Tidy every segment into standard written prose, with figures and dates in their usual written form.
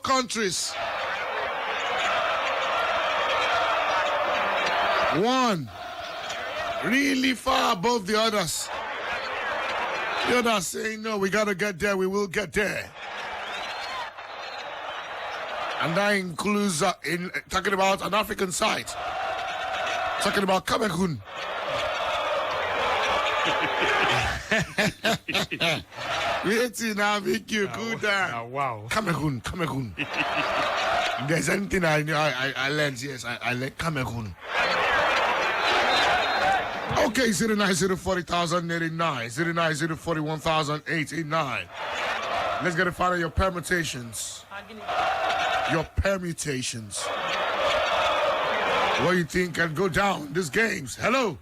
countries. 1 really far above the others. The others saying, no, we got to get there, we will get there. And that includes, talking about an African side, talking about Cameroon. Wait now, make you good. Wow. Cameroon. If there's anything I learned, yes, I learned Cameroon. Okay, 09040,089, 09041,889. Let's get a find out your permutations. Your permutations. What do you think can go down these games? Hello.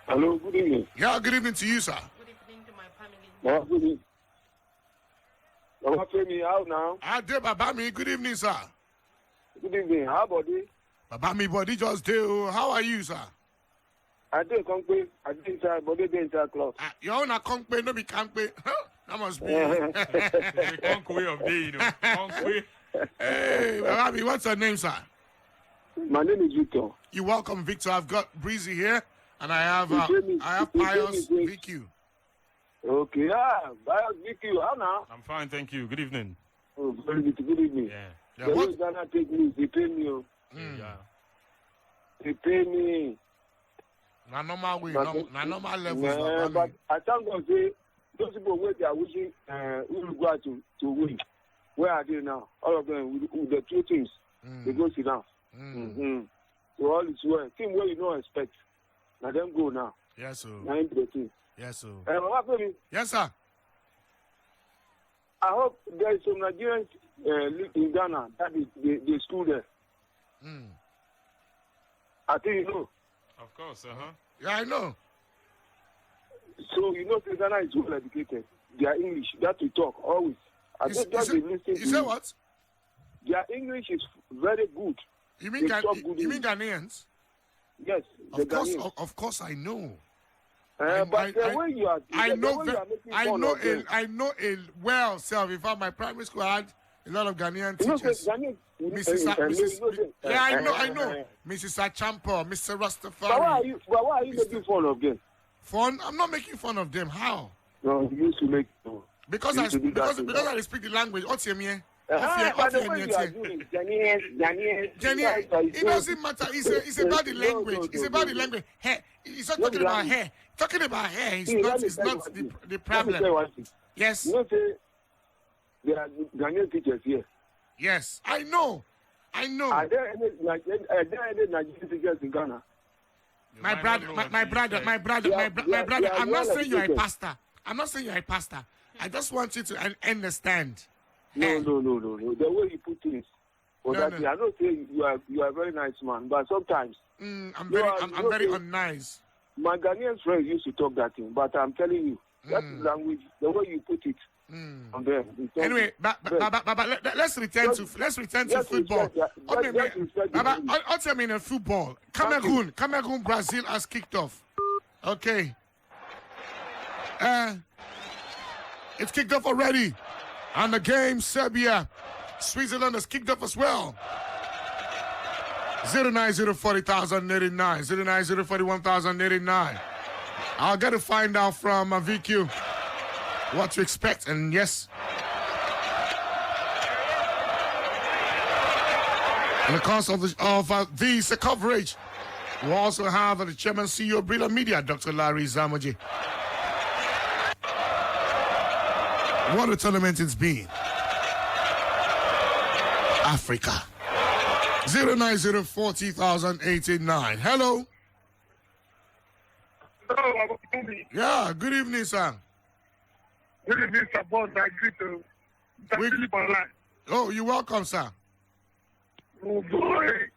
Hello, good evening. Yeah, good evening to you, sir. Good evening to my family. Good evening. Baba me out now. I did, Babami. Good evening, sir. Good evening. How about you? Babami, body just do. How are you, sir? I did Conquer. I did inside, but they did inside club. Your own a Conquer, no be Conquer. That must be. The conquer of day, you know. Conquer. Hey, Babami, what's your name, sir? My name is Victor. You're welcome, Victor. I've got Breezy here, and I have Pius VQ. Okay, Pius VQ. How now? I'm fine, thank you. Good evening. Oh, very good. Good evening. Yeah. The way Ghana take me, they pay me. Yeah. They pay me. Na normal way, na normal levels. But I thank God, say, those people where they are wishing Uruguay to win. Where are they now? All of them with the two teams. They go sit down. So all is well. Team where you don't expect. Now them go now. Yes, sir. Now into the team. Yes, sir. Yes, sir. I hope there is some Nigerians in Ghana that is the school there. I think you know. Of course, Yeah, I know. So you know, Ghana is well educated. They are English. That we talk always. I think just listen. You say what? Their English is very good. You mean Ghanaians? Yes. Of course, I know. But the way you are, I know a well self. In fact, my primary school had a lot of Ghanaian teachers. I know. Mrs. Achampo, Mr. Rastafari. But why are you making fun of them? Fun? I'm not making fun of them. How? No, you used to make fun. Because I speak the language. What's your mean? It doesn't matter. It's about the language. It's about the language. Hair. It's not talking about hair. Talking about hair is not the problem. Yes. You know, say there are Ghanaian teachers here. Yes, I know. Are there any Nigerian teachers in Ghana? My brother. I'm not saying you're a pastor. I just want you to understand. No. The way you put things. I don't say you are a very nice man, but sometimes I'm very unnice. My Ghanaian friends used to talk that thing, but I'm telling you, that language, the way you put it. Anyway, let's return to football. I'll tell me in football. Cameroon, Brazil has kicked off. Okay. It's kicked off already. And the game, Serbia, Switzerland has kicked off as well. 09040,089, 09041,089. I'll get to find out from VQ what to expect, and yes. In the course of this coverage, we'll also have the chairman CEO of Brila Media, Dr. Larry Zamoji. What a tournament it's been. Africa. 09040,089. Hello. Hello. Yeah, good evening, sir. Good evening, sir. Boss, I greet you. Oh, you're welcome, sir. Oh, boy.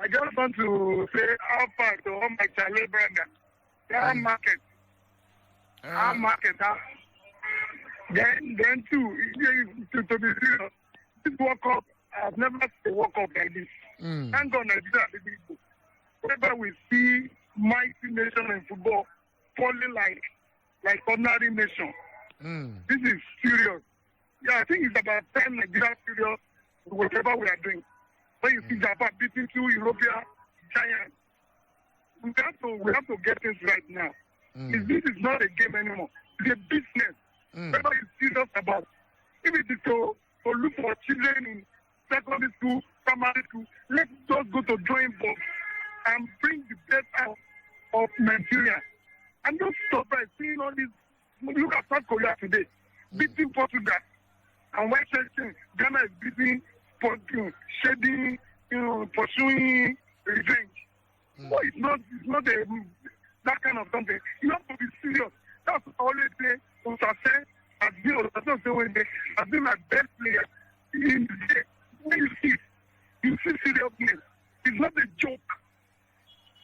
I just want to say how far to all my Charlie brother. Our market. Our market. Then too, to be serious, this World Cup, I've never seen a World Cup like this. Thank God Nigeria is big. Whenever we see mighty nation in football falling like ordinary nation, this is serious. Yeah, I think it's about 10 Nigeria serious whatever we are doing. When you see Japan beating 2 European giants, we have to get things right now. This is not a game anymore. It's a business. Whatever you're serious about. If it is to look for children in secondary school, primary school, let's just go to drawing board and bring the best out of Nigeria. I'm just surprised seeing all this. Look at South Korea today, beating Portugal. And when Ghana is beating Portugal, shedding, pursuing revenge. No, it's not that kind of something. You have to be serious. That's what I always say. Osase has been my best player in the day. When you see seriousness. It's not a joke.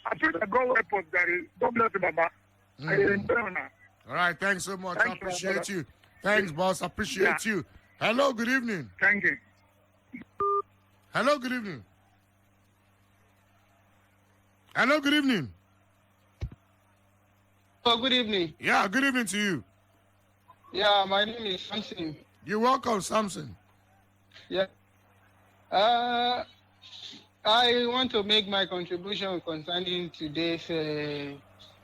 I pray that God will help us, Gary. God bless you, Baba. All right, thanks so much. I appreciate you. Thanks, boss. I appreciate you. Hello, good evening. Thank you. Hello, good evening. Hello, good evening. Oh, good evening. Yeah, good evening to you. Yeah, my name is Samson. You're welcome, Samson. Yeah. I want to make my contribution concerning today's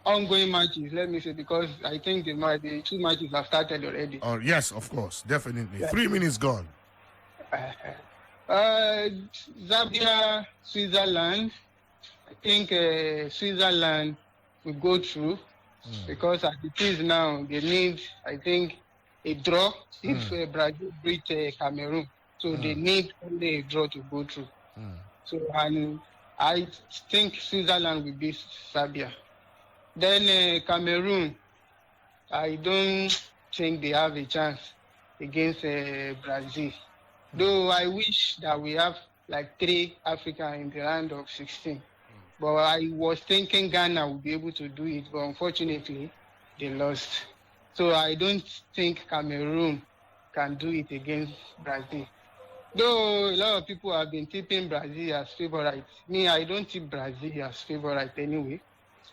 ongoing matches, let me say, because I think the 2 matches have started already. Oh, yes, of course, definitely. Yeah. 3 minutes gone. Zambia, Switzerland. I think Switzerland will go through because as it is now, they need, I think, a draw if Brazil beat Cameroon. So they need only a draw to go through. So, and I think Switzerland will beat Serbia. Then Cameroon, I don't think they have a chance against Brazil. Though I wish that we have like 3 Africans in the round of 16. But I was thinking Ghana would be able to do it, but unfortunately, they lost. So I don't think Cameroon can do it against Brazil. Though a lot of people have been tipping Brazil as favorites. Me, I don't tip Brazil as favorite anyway.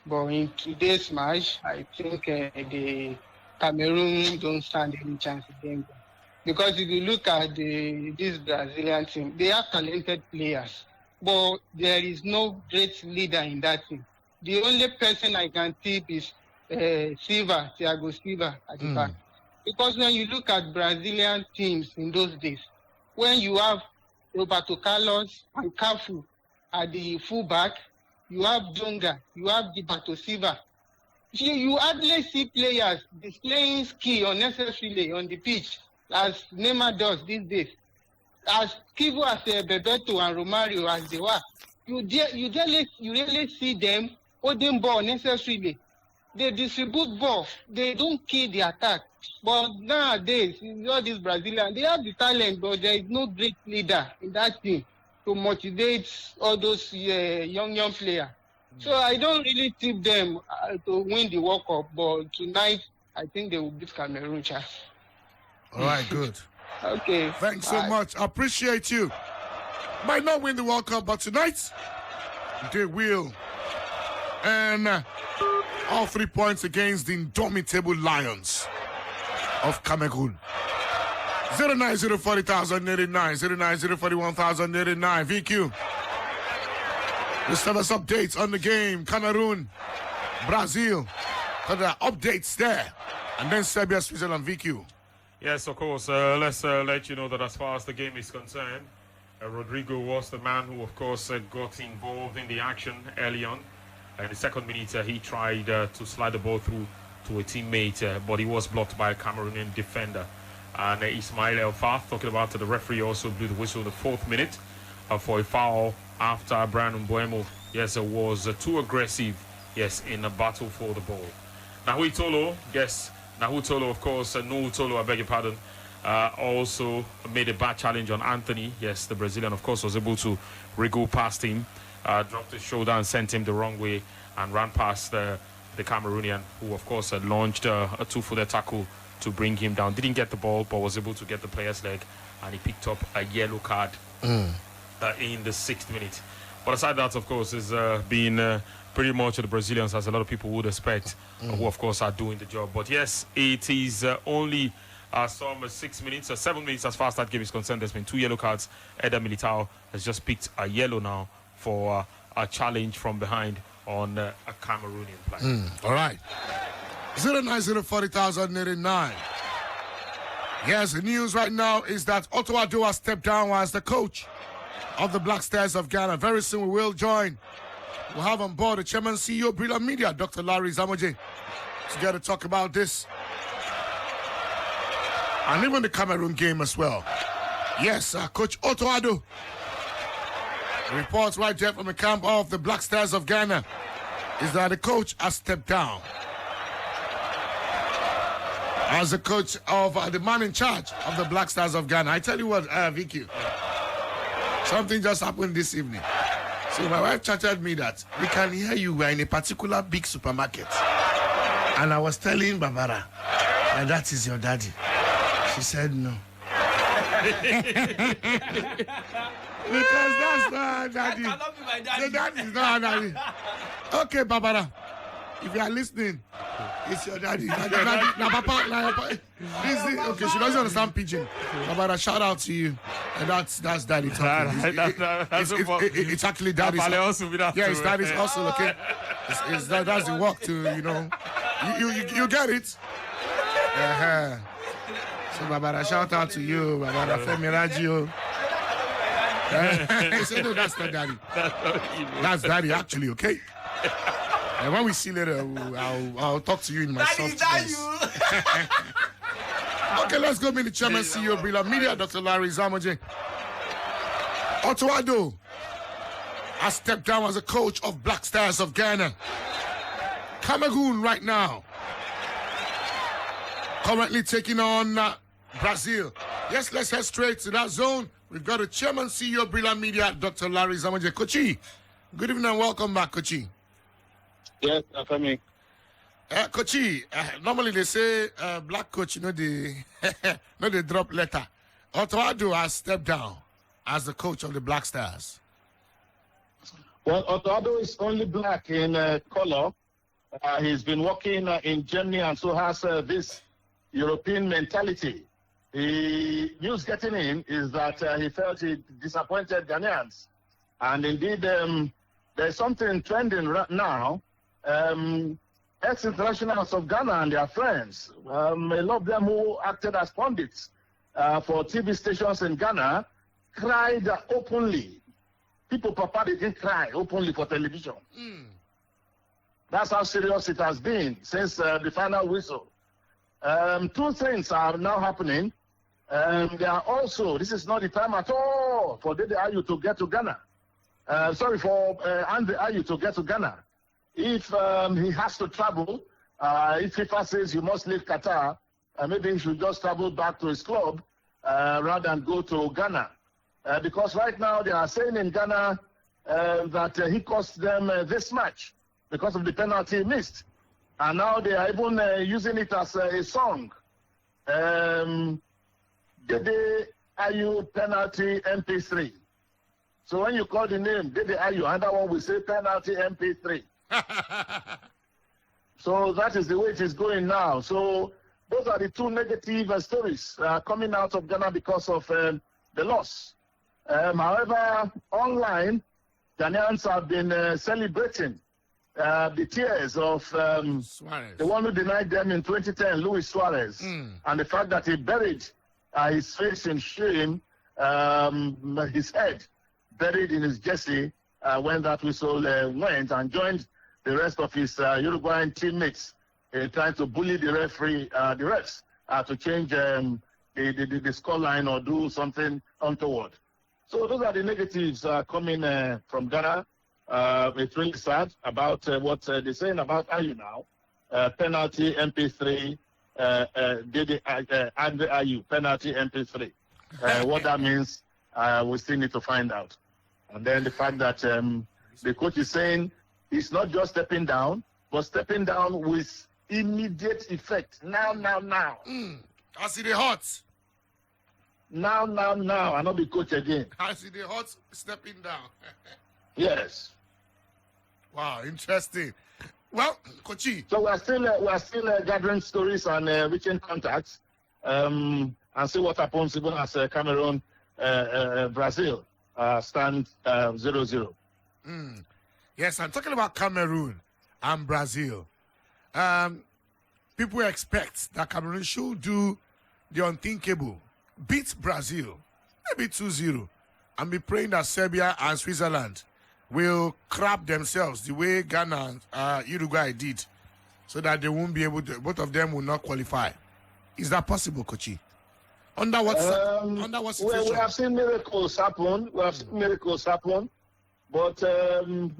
But in today's match, I think the Cameroon don't stand any chance against them. Because if you look at this Brazilian team, they have talented players. But there is no great leader in that team. The only person I can tip is Thiago Silva at the back. Because when you look at Brazilian teams in those days, when you have Roberto Carlos and Cafu at the fullback, you have Dunga, you have Gilberto Silva. You hardly see players displaying skill unnecessarily on the pitch, as Neymar does these days. As skillful as Bebeto and Romario as they were, you really see them holding ball necessarily. They distribute ball. They don't kill the attack. But nowadays, all these Brazilians, they have the talent, but there is no great leader in that team to motivate all those young players. So I don't really tip them to win the World Cup, but tonight, I think they will beat Cameroon. All right, good. Okay. Thanks so much. I appreciate you. Might not win the World Cup, but tonight, they will. And all 3 points against the indomitable Lions of Cameroon. 09040,089, 09041,089. VQ. Just tell us updates on the game. Cameroon, Brazil. There are updates there. And then Serbia, Switzerland, VQ. Yes, of course. Let's let you know that as far as the game is concerned, Rodrygo was the man who, of course, got involved in the action early on. In the second minute, he tried to slide the ball through to a teammate, but he was blocked by a Cameroonian defender. And Ismail Elfar, talking about the referee, also blew the whistle in the 4th minute for a foul after Mbeumo, yes, was too aggressive, yes, in a battle for the ball. Tolo, yes, Tolo, of course, Tolo, I beg your pardon, also made a bad challenge on Antony. Yes, the Brazilian, of course, was able to wriggle past him, dropped his shoulder and sent him the wrong way and ran past the Cameroonian, who, of course, launched a 2-footer tackle to bring him down. Didn't get the ball, but was able to get the player's leg, and he picked up a yellow card in the 6th minute. But aside that, of course, is being pretty much the Brazilians, as a lot of people would expect, who, of course, are doing the job. But yes, it is only some 6 minutes, 7 minutes as far as that game is concerned. There's been 2 yellow cards. Militao has just picked a yellow now for a challenge from behind on a Cameroonian player. All right. 09040,089. Yes, the news right now is that Otto Addo has stepped down as the coach of the Black Stars of Ghana. Very soon we will join. We'll have on board the chairman CEO Brila Media, Dr. Larry Zamoje, to get to talk about this. And even the Cameroon game as well. Yes, Coach Otto Addo. Reports right there from the camp of the Black Stars of Ghana is that the coach has stepped down as the coach of the man in charge of the Black Stars of Ghana. I tell you what, Vicky, something just happened this evening. So my wife chatted me that we can hear you were in a particular big supermarket. And I was telling Barbara that that is your daddy. She said no. Because that's not daddy. That cannot be my daddy. The daddy is not daddy. Okay, Barbara. If you are listening, it's your daddy. Papa. Okay, she doesn't understand pidgin. Barbara, shout out to you. And that's daddy talking. It's actually daddy's. Yeah, it's daddy's hustle, okay? That's the work to, you get it? So, Barbara, shout out to you. Barbara, Femi Radio. So, no, that's not daddy. That's daddy, actually, okay? And when we see later, I'll talk to you in my soft voice. Okay, let's go meet the chairman, CEO Brila Media, Dr. Larry Zamoje. Otto Addo has stepped down as a coach of Black Stars of Ghana. Cameroon right now. Currently taking on Brazil. Yes, let's head straight to that zone. We've got a chairman, CEO Brila Media, Dr. Larry Zamoje. Kochi, good evening and welcome back, Kochi. Yes, coming. Kochi, normally they say black coach, they drop letter. Otto Addo has stepped down as the coach of the Black Stars. Well, Otto Addo is only black in color. He's been working in Germany and so has this European mentality. The news getting in is that he felt he disappointed Ghanaians. And indeed, there's something trending right now. Ex-internationals of Ghana and their friends, a lot of them who acted as pundits for TV stations in Ghana, cried openly. People, Papa, they didn't cry openly for television. That's how serious it has been since the final whistle. 2 things are now happening. They are also, this is not the time at all for Dede Ayew to get to Ghana. For Andre Ayew to get to Ghana. If he has to travel, if FIFA says you must leave Qatar, maybe he should just travel back to his club rather than go to Ghana. Because right now they are saying in Ghana that he cost them this match because of the penalty he missed. And now they are even using it as a song. Dede Ayew penalty MP3. So when you call the name Dede Ayew, another one will say penalty MP3. So that is the way it is going now. So those are the 2 negative stories coming out of Ghana because of the loss. However, online, Ghanaians have been celebrating the tears of the one who denied them in 2010, Luis Suarez, and the fact that he buried his face in shame, his head buried in his jersey when that whistle went, and joined the rest of his Uruguayan teammates trying to bully the referee, the refs, to change the scoreline or do something untoward. So those are the negatives coming from Ghana. It's really sad about what they're saying about Ayew now. Penalty MP3, Andre Ayew, penalty MP3. What that means, we still need to find out. And then the fact that the coach is saying he's not just stepping down, but stepping down with immediate effect. Now. I see the hot. Now. I'll not be coach again. I see the hot stepping down. Yes. Wow, interesting. Well, Kochi. So we are still gathering stories and reaching contacts. and see what happens even as Cameroon, Brazil stand 0-0. Yes, I'm talking about Cameroon and Brazil. People expect that Cameroon should do the unthinkable, beat Brazil, maybe 2-0, and be praying that Serbia and Switzerland will crap themselves the way Ghana and Uruguay did, so that they won't be able to, both of them will not qualify. Is that possible, Kochi? Under what situation? Well, we have seen miracles happen. But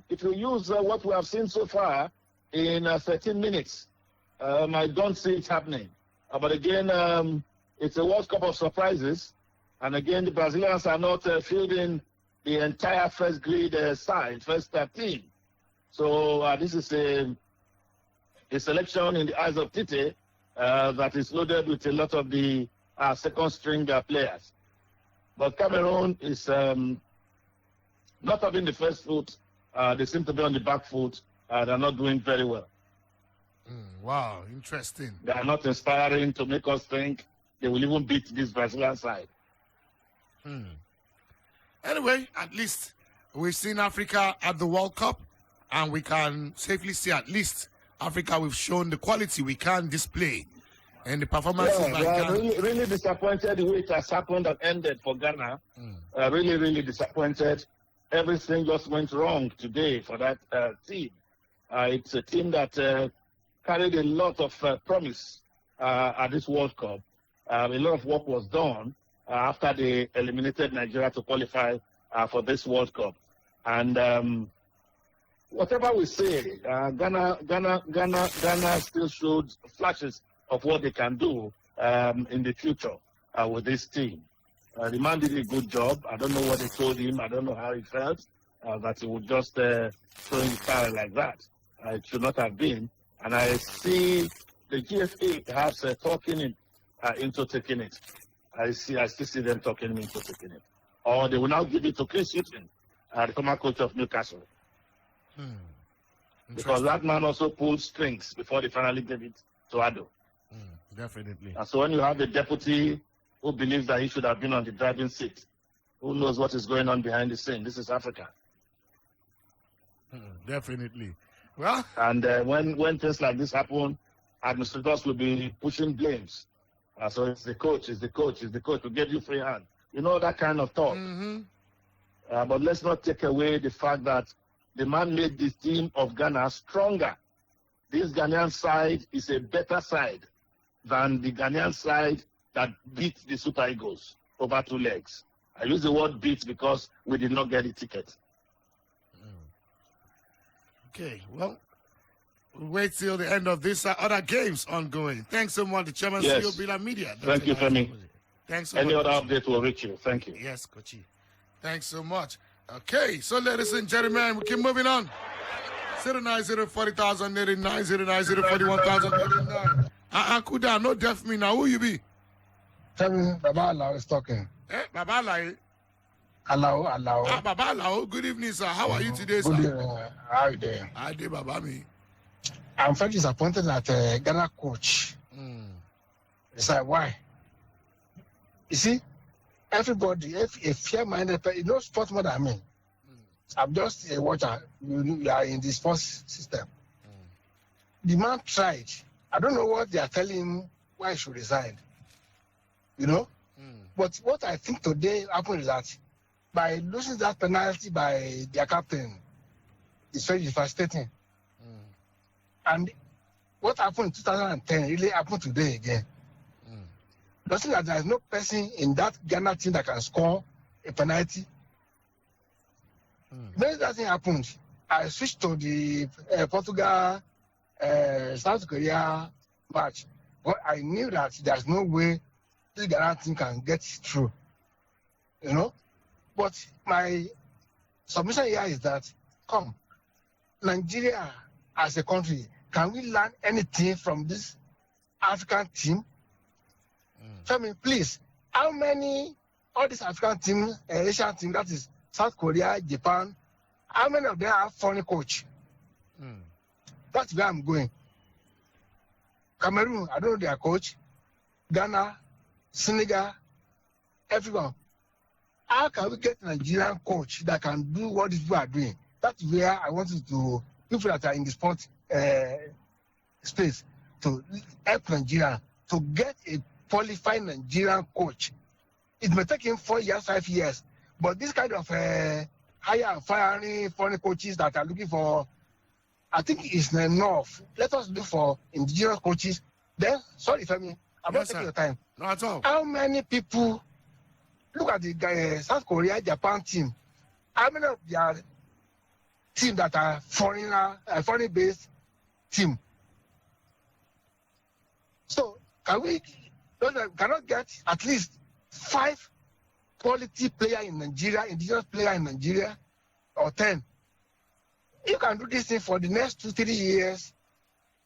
if you use what we have seen so far in 13 minutes, I don't see it happening. But again, it's a World Cup of surprises. And again, the Brazilians are not fielding the entire first grade side, first team. So this is a selection in the eyes of Tite that is loaded with a lot of the second string players. But Cameroon is not having the first foot. They seem to be on the back foot. They're not doing very well. Wow, interesting. They are not inspiring to make us think they will even beat this Brazilian side. Anyway, at least we've seen Africa at the World Cup, and we can safely say at least Africa, we've shown the quality we can display. And the performances really disappointed the way it has happened and ended for Ghana. Really disappointed. Everything just went wrong today for that team. It's a team that carried a lot of promise at this World Cup. A lot of work was done after they eliminated Nigeria to qualify for this World Cup. And whatever we say, Ghana still showed flashes of what they can do in the future with this team. The man did a good job. I don't know what they told him. I don't know how he felt that he would just throw his style like that. It should not have been. And I see the GFA perhaps talking him into taking it. I still see them talking him into taking it. Or they will now give it to Chris Hughton, the former coach of Newcastle. Because that man also pulled strings before they finally gave it to Ado. Definitely. And so when you have a deputy who believes that he should have been on the driving seat, who knows what is going on behind the scene? This is Africa. Definitely. Well, and when things like this happen, administrators will be pushing blames. So it's the coach who gave you free hand. You know, that kind of talk. But let's not take away the fact that the man made this team of Ghana stronger. This Ghanaian side is a better side than the Ghanaian side that beat the Super Eagles over 2 legs. I use the word beat because we did not get the ticket. Okay, well, we'll wait till the end of this other games ongoing. Thanks so much, the chairman CEO of Brila Media. Thank you, Femi. Thanks so Any much. other update will reach you. Thank you. Yes, Kochi. Thanks so much. Okay, so ladies and gentlemen, we keep moving on. 09040,000, 09040,41,000. Kuda, no deaf me now. Who you be? Tell me, Baba Allah is talking. Baba Allah. Allah. Baba Allah. Good evening, sir. How are you today, sir? Good evening. How are you doing? I did, Baba me. I'm very disappointed that Ghana coach. It's like, why? You see, everybody, if a fair-minded person, you know sports more than me. I'm just a watcher. You are in the sports system. The man tried. I don't know what they are telling him why he should resign. You know? But what I think today happened is that by losing that penalty by their captain, it's very devastating. And what happened in 2010 really happened today again. Nothing that there is no person in that Ghana team that can score a penalty. When that thing happened, I switched to the Portugal South Korea match. But I knew that there's no way this Ghana team can get through. You know? But my submission here is that, come, Nigeria as a country, can we learn anything from this African team? Tell me, please, how many, all these African teams, Asian teams, that is South Korea, Japan, how many of them have foreign coach? That's where I'm going. Cameroon, I don't know their coach. Ghana, Senegal, everyone. How can we get a Nigerian coach that can do what these people are doing? That's where I wanted to, people that are in the sport space, to help Nigeria to get a qualified Nigerian coach. It may take him 4 years, 5 years, but this kind of hire and firing foreign coaches that are looking for, I think it's enough. Let us look for indigenous coaches. Then, sorry, Femi, I'm not taking your time. Not at all. How many people, look at the South Korea, Japan team, how many of their team that are foreign-based team? So, cannot get at least 5 quality players in Nigeria, indigenous players in Nigeria, or 10? You can do this thing for the next 2-3 years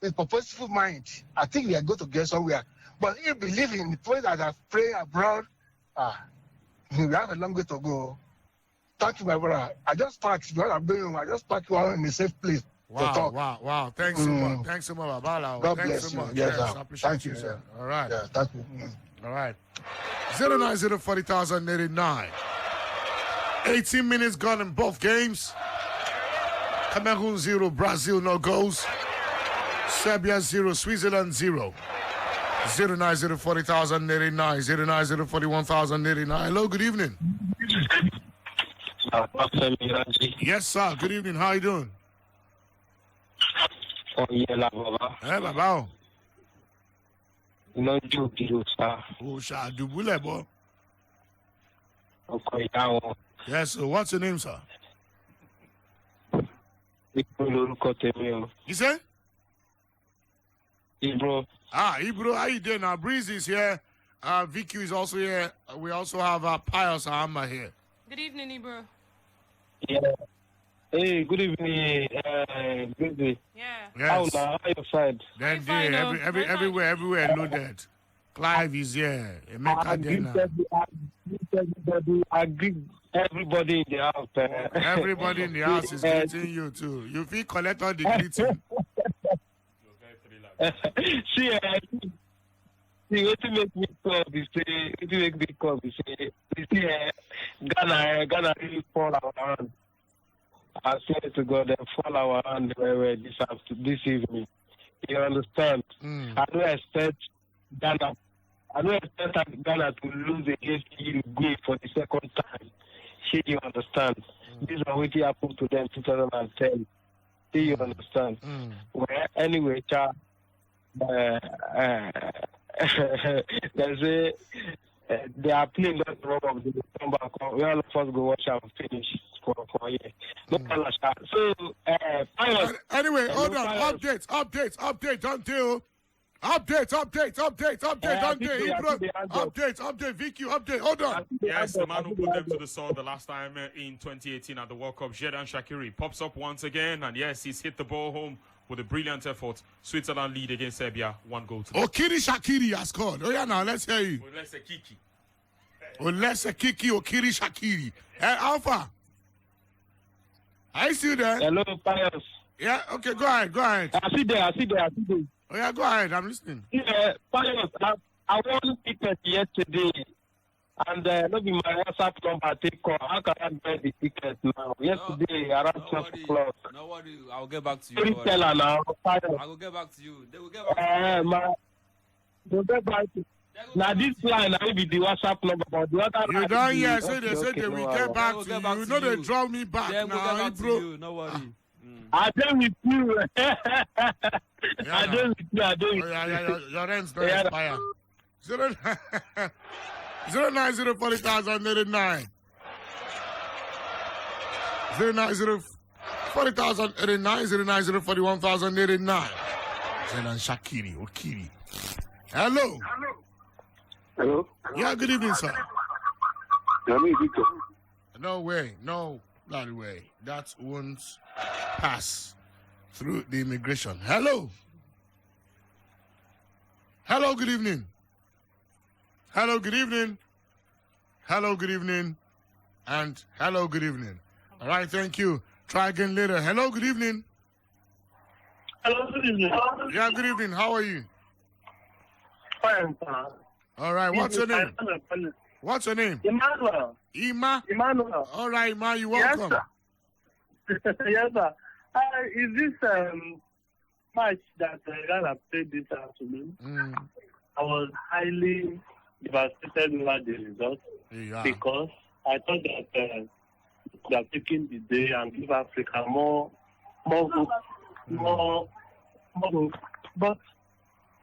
with purposeful mind. I think we are going to get somewhere. But if you believe in the players that are playing abroad, we have a long way to go. Thank you, my brother. I just parked what I'm doing. I just parked one in a safe place to talk. Wow. Thanks so much. Thanks so much, Babala. God Thanks bless so you. much. Yes, I sir. appreciate Thank you, you, sir. sir. All right. Yeah, thank you. All right. 09040,089. 18 minutes gone in both games. Cameroon 0, Brazil no goals. Serbia 0, Switzerland 0. 09040,089. 09041,089. Hello, good evening. Yes, sir. Good evening. How you doing? Oh, yeah, la baba. Hey, Baba. No joke, you, sir. Oh, shall do bullet, boy. Okay, now. Yes, so what's your name, sir? You say? Ibro. Ibro, how you doing? Now, Breeze is here. Vicky is also here. We also have Pius Ahama here. Good evening, Ibro. Yeah. Hey, good evening. Good day. Yeah. Yes. How your side? Then Fine, everywhere loaded. Clive is here. Emeka Dena. I greet everybody in the house. Everybody in the house is greeting you too. You feel collect all the greeting. See, what to make me call this say, you see, Ghana really fall our hand. I swear to God, they fall our hand this evening. You understand? I don't expect Ghana to lose against Uruguay for the second time. You understand? This is what happened to them in 2010. You understand? Well, anyway, they are playing that wrong of the December. We all of us go watch and finish for a year. So, anyway, hold on. Updates. Don't do. Update. Update. Vicky, update. Hold on. Yes, the man who put them to the sword the last time in 2018 at the World Cup, Xherdan Shaqiri, pops up once again. And yes, he's hit the ball home with a brilliant effort. Switzerland lead against Serbia, 1 goal to them. Okiri Shaqiri has scored. Oh, yeah, now let's hear you. Olese Kiki, Okiri Shaqiri. Alpha. Are you still there? Hello, Pius. Yeah, okay, go ahead. I see there. Oh, yeah, go ahead. I'm listening. Yeah, Pius, I won ticket yesterday. And not be my WhatsApp number take call. How can I get the ticket now? Yesterday, around 12 o'clock. No worry, I'll get back to you. Please tell her now. I will get back to you. They will get back to you. They'll get back to you. Now, this line, I will be the WhatsApp number, but the other You don't hear, so they say they will get back to you. You know they draw me back now, bro. get back to you. No worry. I done with you. I done with you. Your ends don't expire. 09040,089. 09040,089. 09041,089. Xherdan Shaqiri, Okiri. Hello. Hello? Yeah, good evening, sir. Victor. No way. No bloody way. That won't pass through the immigration. Hello. Hello, good evening. Hello, good evening. Hello, good evening. And hello, good evening. All right, thank you. Try again later. Hello, good evening. Hello, good evening. Yeah, good evening. How are you? Fine, sir. All right, what's your name? What's your name? Emmanuel. Emmanuel. All right, Emma, you're welcome. Yes, sir. Yes, sir. Is this match that Ghana played this afternoon? I was highly devastated over the result because I thought that they are taking the day and give Africa more hope. But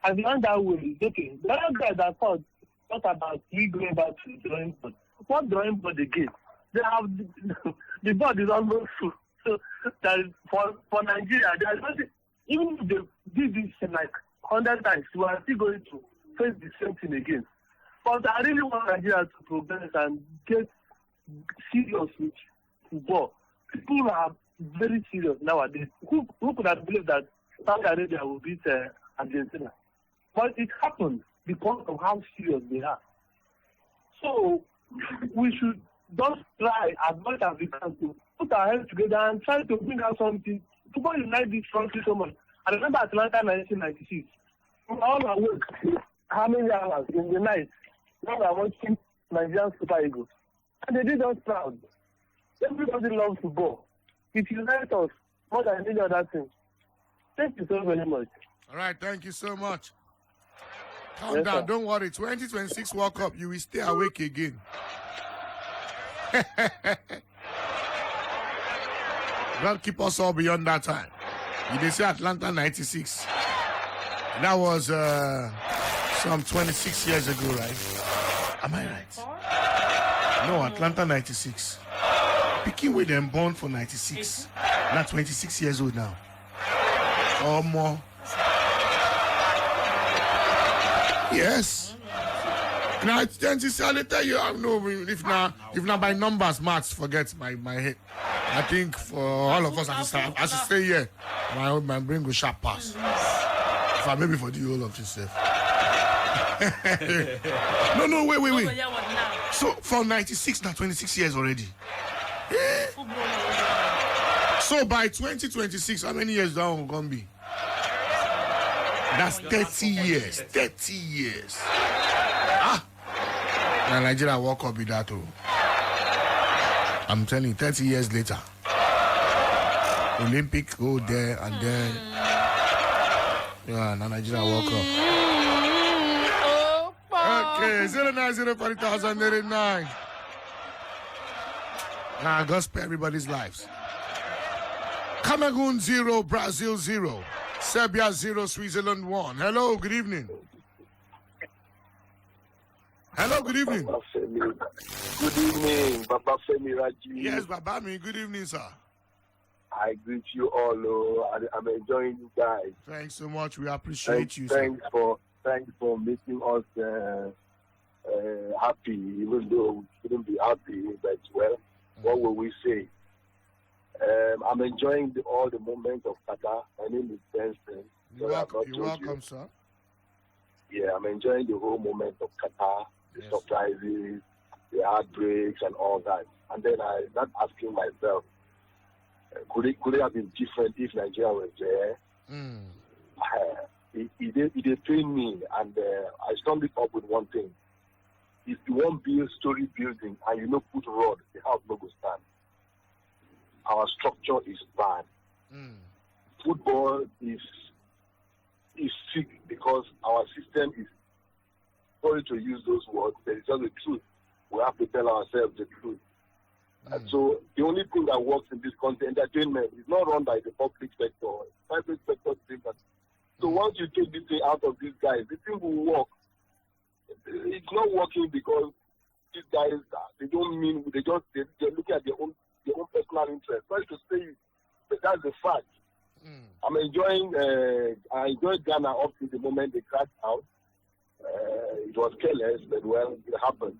I learned that way. Okay, the other guy that thought about we going back to the drawing board. What drawing board again? They have the board is almost full. So that is, for Nigeria, there is nothing. Even if they did this like 100 times, we are still going to face the same thing again. But I really want Nigeria to progress and get serious with football. People are very serious nowadays. Who could have believed that Saudi Arabia will beat Argentina? But it happened because of how serious they are. So we should just try as much as we can to put our heads together and try to bring out something. Football unite this country so much. I remember Atlanta 1996. We were all awake. How many hours in the night? Now we are watching Nigerian Super Eagles. And they did us proud. Everybody loves football. It unites us more than any other thing. Thank you so very much. All right, thank you so much. Calm down, don't worry. 2026 World Cup, you will stay awake again. God keep us all beyond that time. You did say Atlanta 96. That was some 26 years ago, right? Am I right? No, Atlanta 96. Picking with them born for 96. Not 26 years old now. Or more. Yes. Now it's 20. I'll tell you, I know if not by numbers, maths forget my head. I think for all of us as to stay here, my brain will sharp pass. If I maybe for the whole of yourself. No, wait. So for 96 now 26 years already. So by 2026, how many years down will gonna be? That's 30 years. 30 years. Now Nigeria walk up with that too. I'm telling you, 30 years later. Olympic go there and then now Nigeria walk up. Okay, 09040,089. Now go spare everybody's lives. Cameroon 0, Brazil 0. Serbia 0, Switzerland 1. Hello, good evening. Hello, good evening. Good evening, Baba Femi Raji. Yes, Baba, good evening, sir. I greet you all. I'm enjoying you guys. Thanks so much. We appreciate you, sir. Thanks for making us happy, even though we shouldn't be happy, but well, what will we say? I'm enjoying all the moments of Qatar. My name is Benson. You're welcome, sir. Yeah, I'm enjoying the whole moment of Qatar, the surprises, the heartbreaks, and all that. And then I'm not asking myself, could it have been different if Nigeria was there? It pained me, and I summed it up with one thing. If you want build story building and you know put road, the house no go stand. Our structure is bad. Football is sick because our system is, sorry to use those words, but it's just the truth. We have to tell ourselves the truth. And so the only thing that works in this country, entertainment, is not run by the public sector. Private sector is different. So once you take this thing out of these guys, the thing will work. It's not working because these guys, they don't mean, they look at their own personal interest. Sorry to say, but that's the fact. I'm enjoying, I enjoyed Ghana up to the moment they crashed out. It was careless, but well, it happened.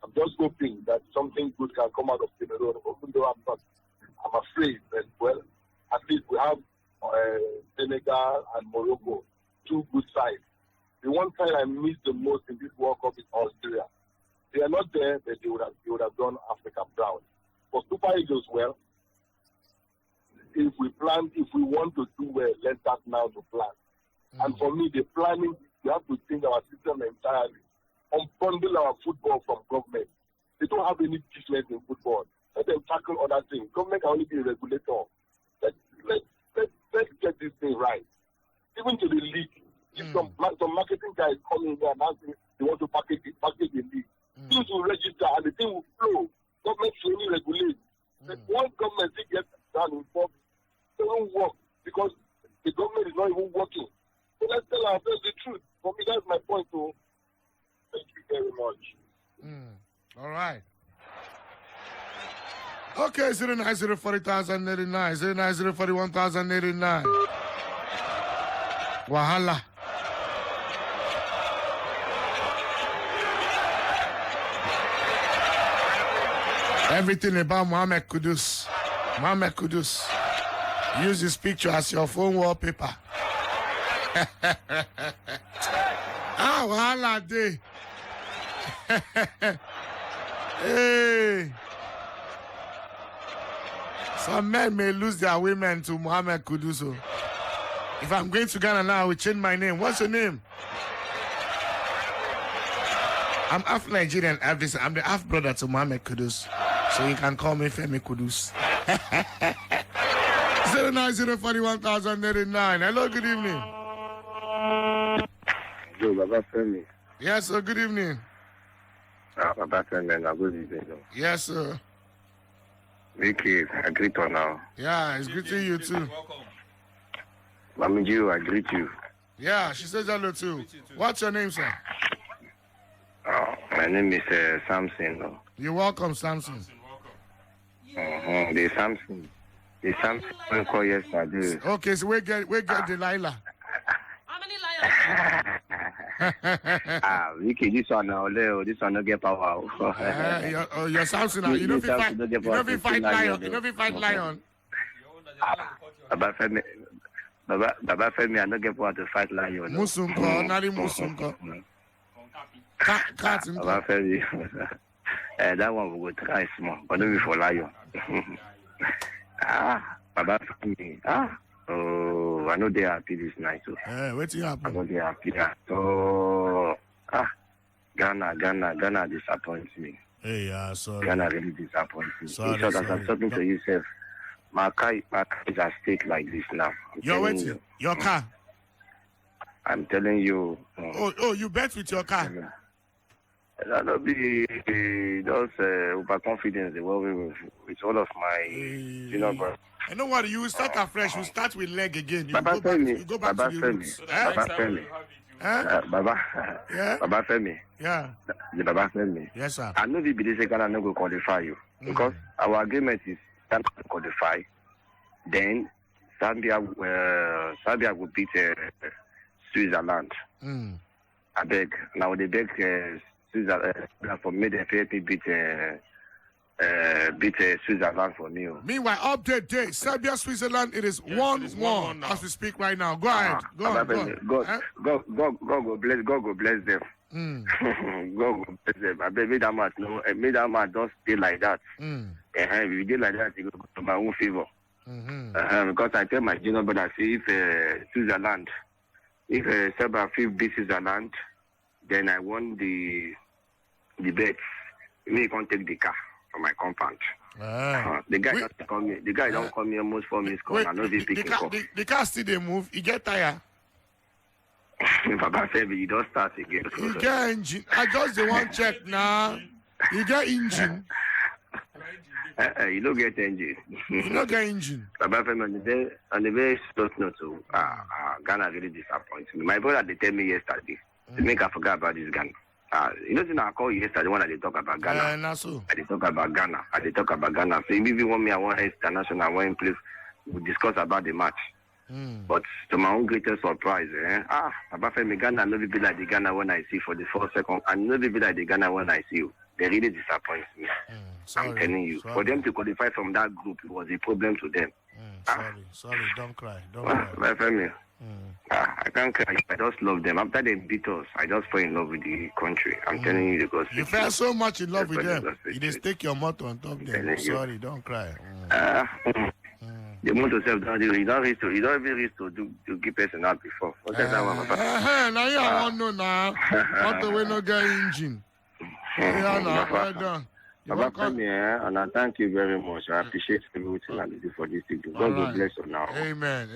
I'm just hoping that something good can come out of Cameroon, even though I'm afraid that, well, at least we have Senegal and Morocco, two good sides. The one side I miss the most in this World Cup is Australia. They are not there, but they would have done Africa proud. For Super Eagles, well, if we want to do well, let's start now to plan. And for me, the planning, we have to change our system entirely. unbundle our football from government. They don't have any business in football. Let them tackle other things. Government can only be a regulator. Let's get this thing right. Even to the league. If some marketing guys come in there and asking they want to package the league. Things will register and the thing will flow. Government should only regulate. Once government gets down involved, it doesn't work because the government is not even working. So let's tell ourselves the truth. For me, that's my point. So thank you very much. All right. Okay, 09040,089, 09041,089. Wahala. Everything about Mohamed Kudus. Mohamed Kudus. Use this picture as your phone wallpaper. Wahala day. Hey. Some men may lose their women to Mohamed Kudus. If I'm going to Ghana now, I will change my name. What's your name? I'm half Nigerian, Alves. I'm the half brother to Mohamed Kudus. So you can call me Femi Kudus. 09041,089. Hello, good evening. Hello, Baba Femi. Yes, sir, good evening. Baba Femi, good evening. Yes, sir. Vicky, I greet you now. Yeah, it's greeting you too. Mami Ju, I greet you. Yeah, she says hello too. What's your name, sir? My name is Samson. You're welcome, Samson. The Samson we call yesterday. Okay, so we get Delilah. How many lions? Vicky, this one now, this one no get power. Your Samson, you know if you fight lion, you know if you fight lion. Baba Femi, I don't get power to fight lion. Musunko, nari Musunko. Cat. Baba Femi, that one we will try small, but not before lion. Baba Femi, oh, I know they are happy this night. So. What's happening? I know they are happy. So, Ghana disappoints me. Hey, sorry. Ghana really disappoints me. Sorry. As I'm talking to yourself, my car is at stake like this now. You're waiting. Your car? I'm telling you. Oh, you bet with your car? That'll be those overconfidence with all of my, brother. I know what, you will start afresh. You start with leg again. You Baba Femi. go back to the roots. Baba Femi. Baba Femi. Yeah. The Baba Femi. Yes, sir. I know the BDC Ghana not going to qualify you because our agreement is Ghana to qualify. Then Serbia will beat Switzerland. I beg. Now they beg Switzerland for me. They beat Switzerland for me. Meanwhile, update day. Serbia, Switzerland, it is 1-1 as we speak right now. Go ahead. Go on. God go bless them. God go bless them. I bet me that match don't stay like that. If you did like that, it go to my own favor. Because I tell my junior brother, see if Serbia beat Switzerland, then I won the bets. Me can't take the car from my compound. The guy don't call me. The guy don't call me almost 4 minutes. I know they pick up. The car still they move. You get tired. Baba said you don't start again. You get engine. I just the one check now. You get engine. You don't get engine. You don't get engine. Baba said on the very short note, Ghana really disappoints me. My brother they tell me yesterday to make I forget about this Ghana. You know, I call you yesterday when I talk about Ghana. I talk about Ghana. So if you want me, I want international. I want place. We discuss about the match. But to my own greatest surprise, Baba Femi, Ghana never be like the Ghana when I see for the 4 seconds. And never be like the Ghana when I see you. They really disappoint me. I'm telling you. For them to qualify from that group, it was a problem to them. Sorry, don't cry. Baba Femi. I can't cry. I just love them. After they beat us, I just fell in love with the country. I'm telling you because you fell so much in love with them. You just take your motto on top of them. Sorry, don't cry. The motor self don't do. You don't even reach to keep person out before. Now you want to know now. Not the way no get engine. Yeah, no, well done. And I thank you very much. I appreciate everything I do for this thing. God will bless you now. Amen.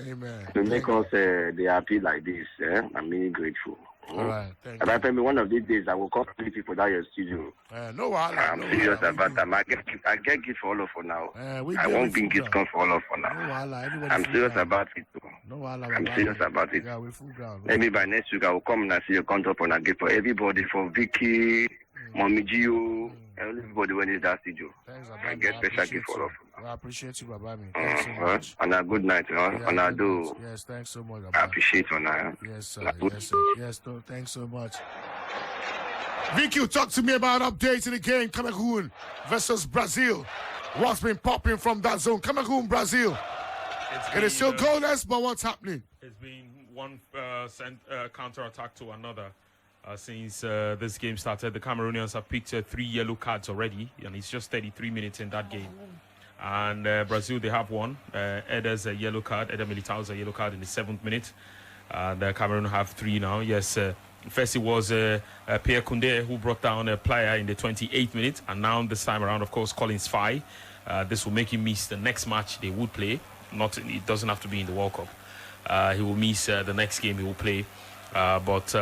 To make us they happy like this, I'm really grateful. All right, thank you. But one of these days, I will call people that your studio. No wahala. I'm serious about them. I get gift for all of for now. I won't bring gift come for all of for now. No wahala. I'm serious about it too. No wahala. I'm serious about it. Yeah, we full ground. Maybe by next week I will come and I see you come up and I give for everybody, for Vicky, Mommy Gio, everybody when it's that studio. I get special gift for all of them. I appreciate you, Baba. Thanks so much. And a good night, and I do. Yes, thanks so much, I appreciate you now. Yes, sir. Yes, thanks so much. VQ, talk to me about updates in the game. Cameroon versus Brazil. What's been popping from that zone? Cameroon, Brazil. It is still goalless, but what's happening? It's been one counter-attack to another. Since this game started, the Cameroonians have picked 3 yellow cards already, and it's just 33 minutes in that game. And Brazil, they have one. Eder's a yellow card. Militao's a yellow card in the 7th minute. And Cameroon have 3 now. Yes, first it was Pierre Kunde who brought down a player in the 28th minute. And now this time around, of course, Collins Fai. This will make him miss the next match they would play. It doesn't have to be in the World Cup. He will miss the next game he will play. But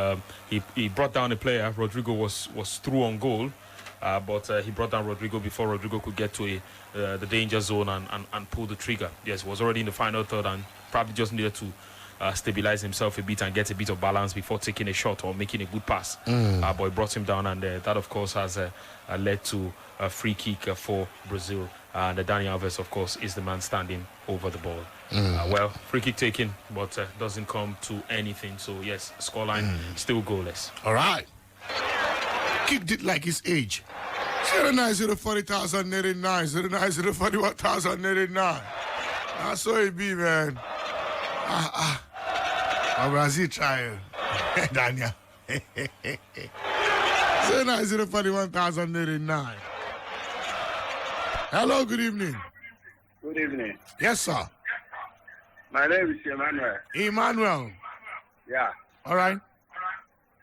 he brought down a player. Rodrygo was through on goal. But he brought down Rodrygo before Rodrygo could get to the danger zone and pull the trigger. Yes, he was already in the final third and probably just needed to stabilize himself a bit and get a bit of balance before taking a shot or making a good pass. But he brought him down, and that, of course, has led to a free kick for Brazil. And Dani Alves, of course, is the man standing over the ball. Well, free kick taken, but doesn't come to anything. So, yes, scoreline still goalless. All right. Kicked it like his age. 09040,089, 09041,089. That's how it be, man. Brazil trial. Daniel. 09041,089. Hello, good evening. Good evening. Yes, sir. My name is Emmanuel. Emmanuel. Yeah. All right.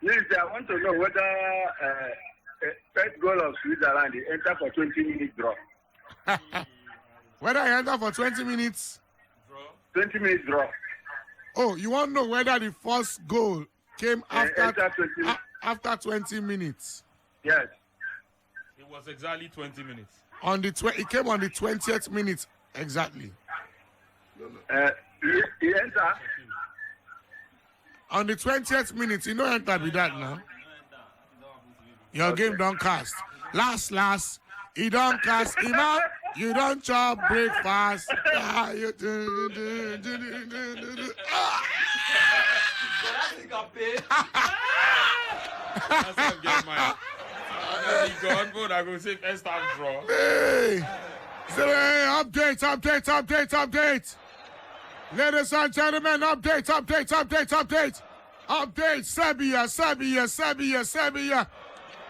Please, I want to know whether first goal of Switzerland enter for 20-minute draw. Whether I enter for 20 minutes? 20 minutes draw. Oh, you want to know whether the first goal came after 20 minutes? Yes. It was exactly 20 minutes. It came on the 20th minute, exactly. He entered. On the 20th minute, you know enter with that now. Your game don't cast. Last, he don't cast. Imam, you don't chop breakfast. That's how I get my... I go say first half draw. Hey, update. Ladies and gentlemen, update. Update, Serbia.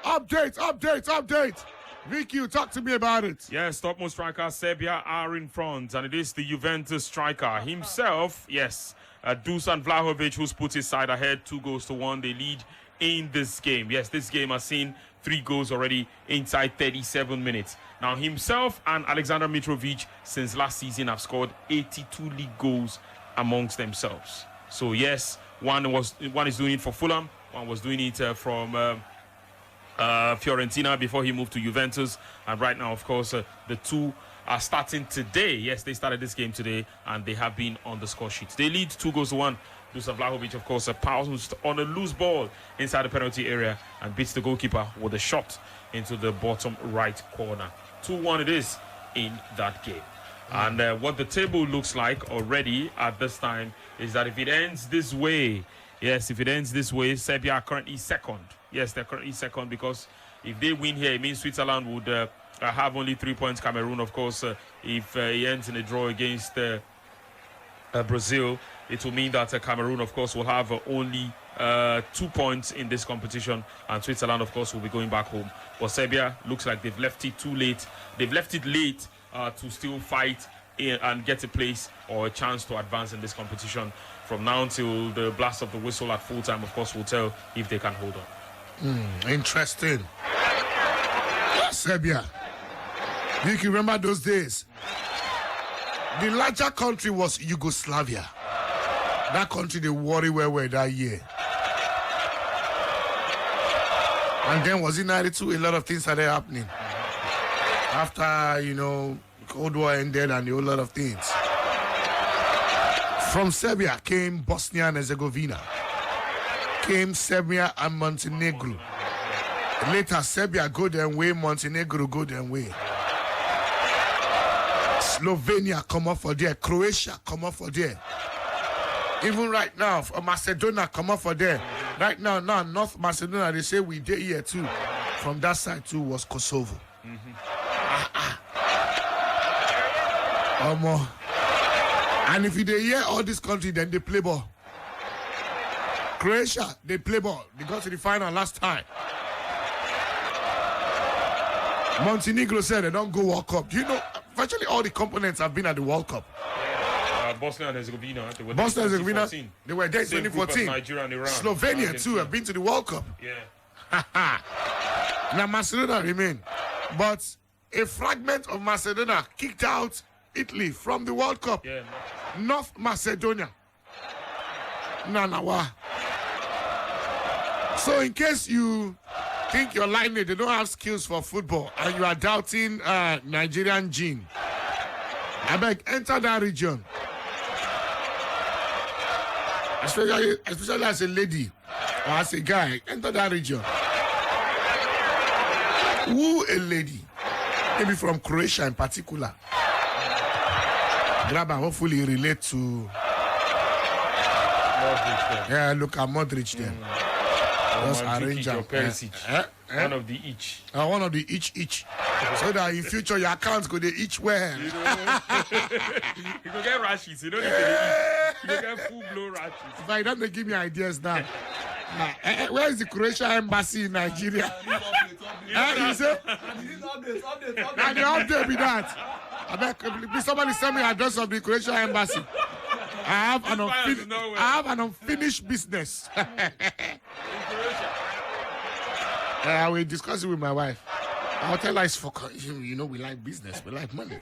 Update. VQ, talk to me about it. Yes, topmost striker Serbia are in front, and it is the Juventus striker himself. Yes, Dusan Vlahovic, who's put his side ahead 2-1. They lead in this game. Yes, this game has seen 3 goals already inside 37 minutes. Now, himself and Alexander Mitrovic, since last season, have scored 82 league goals amongst themselves. So, yes, one is doing it for Fulham, one was doing it from Fiorentina before he moved to Juventus. And right now, of course, the two are starting today. Yes, they started this game today, and they have been on the score sheet. They lead 2-1. Dusan Vlahovic, of course, pounced on a loose ball inside the penalty area and beats the goalkeeper with a shot into the bottom right corner. 2-1 it is in that game. And what the table looks like already at this time is that if it ends this way, Serbia are currently second. Yes, they're currently second, because if they win here, it means Switzerland would have only 3 points. Cameroon, of course, if he ends in a draw against Brazil, it will mean that Cameroon, of course, will have only 2 points in this competition, and Switzerland, of course, will be going back home. But Serbia looks like they've left it too late. They've left it late to still fight and get a place or a chance to advance in this competition. From now until the blast of the whistle at full time, of course, will tell if they can hold on. Interesting. Serbia. You can remember those days. The larger country was Yugoslavia. That country, they worry where were that year. And then was in 92, a lot of things started happening. After, Cold War ended and a whole lot of things. From Serbia came Bosnia and Herzegovina. Came Serbia and Montenegro. Later, Serbia go their way, Montenegro go their way. Slovenia come up for there. Croatia come up for there. Even right now, Macedonia come up for there. Right now, North Macedonia, they say we did here too. From that side too was Kosovo. And if you dey hear all this country, then they play ball. Croatia, they play ball. They got to the final last time. Montenegro said they don't go World Cup. Virtually all the components have been at the World Cup. Bosnia and Herzegovina. Bosnia and Herzegovina, they were there in 2014. Nigeria and Iran. Slovenia too have been to the World Cup. Yeah. Now Macedonia remain. But a fragment of Macedonia kicked out Italy from the World Cup. Yeah. North Macedonia. Nanawa. So in case you think your lineage, they don't have skills for football and you are doubting Nigerian gene, I beg, enter that region. Especially as a lady or as a guy, enter that region. Who a lady? Maybe from Croatia in particular. Grab and hopefully relate to Modric. Yeah, look at Modric then. Just arrange them. One of the each. One of the each. So that in future your accounts go they each where. You go get rashes. You don't need to eat. You go get full blown rashes. If I don't, they give me ideas now. Where is the Croatia embassy in Nigeria? You say? And the update be that. I beg, please somebody send me address of the Croatia embassy. I have an unfinished business. I will discuss it with my wife. I'll tell her it's for we like business, we like money.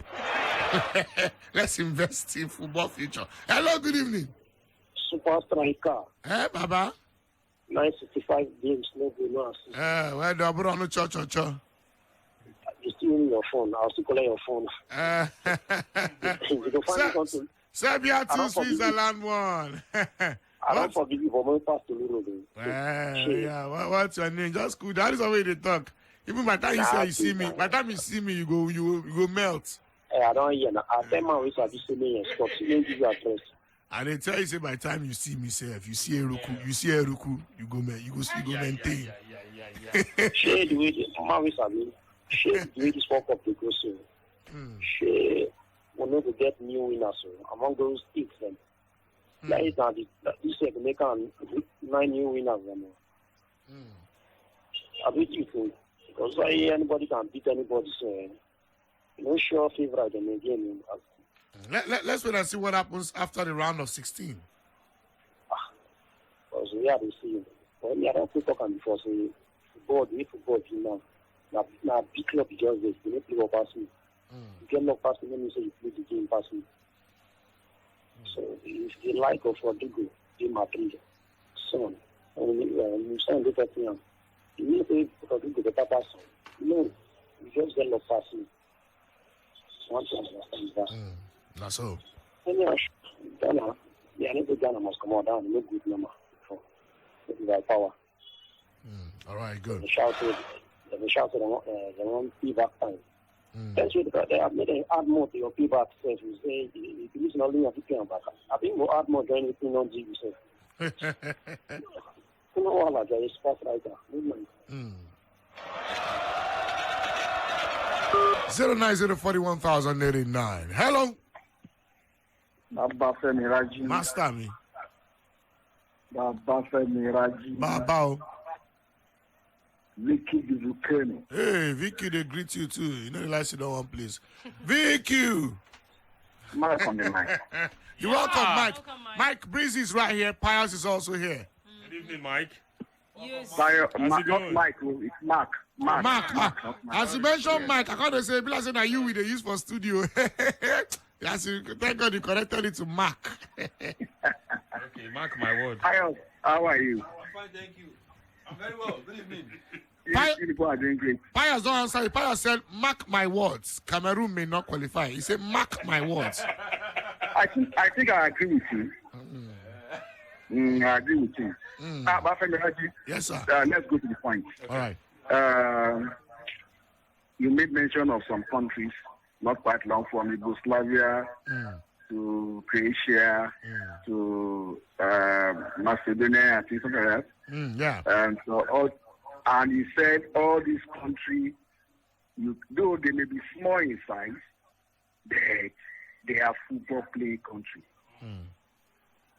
Let's invest in football future. Hello, good evening. Super striker. Hey, Baba. 965 games, no bonus. Where do I put on the church? You still in your phone. I'll still collect your phone. You can find something. Serbia 2, Switzerland 1. I don't forgive you for my past to Luro. Yeah. What's your name? Just cool. That is the way they talk. Even by the time you see me, you go melt. I don't hear. I tell my wife I just say me and stop. She didn't give you address. And they tell you say by the time you see me, say if you see Eruku, you go maintain. Share the way my wife I mean. Share the way this World Cup they go so. Share we need to get new winners among those six then. That is now this year they make 9 new winners then. I bet you think because anybody can beat anybody so sure favorite in the game. Let's wait and see what happens after the round of 16. Because we are the same. When you don't talk and before say football team now big club just this. You need to go past me. You can not pass me, let me say you play the game pass me. So if they like of Rodrygo, they Madrid, son, and you sign the thing, you need to Rodrygo the pass. No, you just get no passing. Want to understand that. That's all. Anyway, Ghana, I need the Ghana must come out down, no good number for the power. All right, good. They shouted they want payback time. That's what they have made add more to your payback says. We say if you listen only to pay back. I think we'll add more than anything on G say. You know all that is sports writer. 09041,089. Hello. Baba Femi Raji. Master me. Baba Femi Raji. Baba. Vicky the volcano. Hey, Vicky, they greet you too. You know, they like to know one place. Vicky. Mike on the mic. You're welcome, Mike. Welcome, Mike. Mike Breezy is right here. Pius is also here. Good evening, Mike. Yes. Not Mike, it's Mark. Mark. As you mentioned, Mike, I can't say, but I said that you will use for studio. Yes, thank God you connected it to Mark. Okay, mark my word. Pius, how are you? I'm fine, thank you. I'm very well. Good evening. People are doing great. Pius don't answer. Pius said, mark my words. Cameroon may not qualify. He said, mark my words. I think I agree with you. I agree with you. Yes, sir. Let's go to the point. All right. You made mention of some countries not quite long from Yugoslavia to Croatia to Macedonia, I think something like that. Yeah. And he said all these countries, though they may be small in size, they are football playing countries.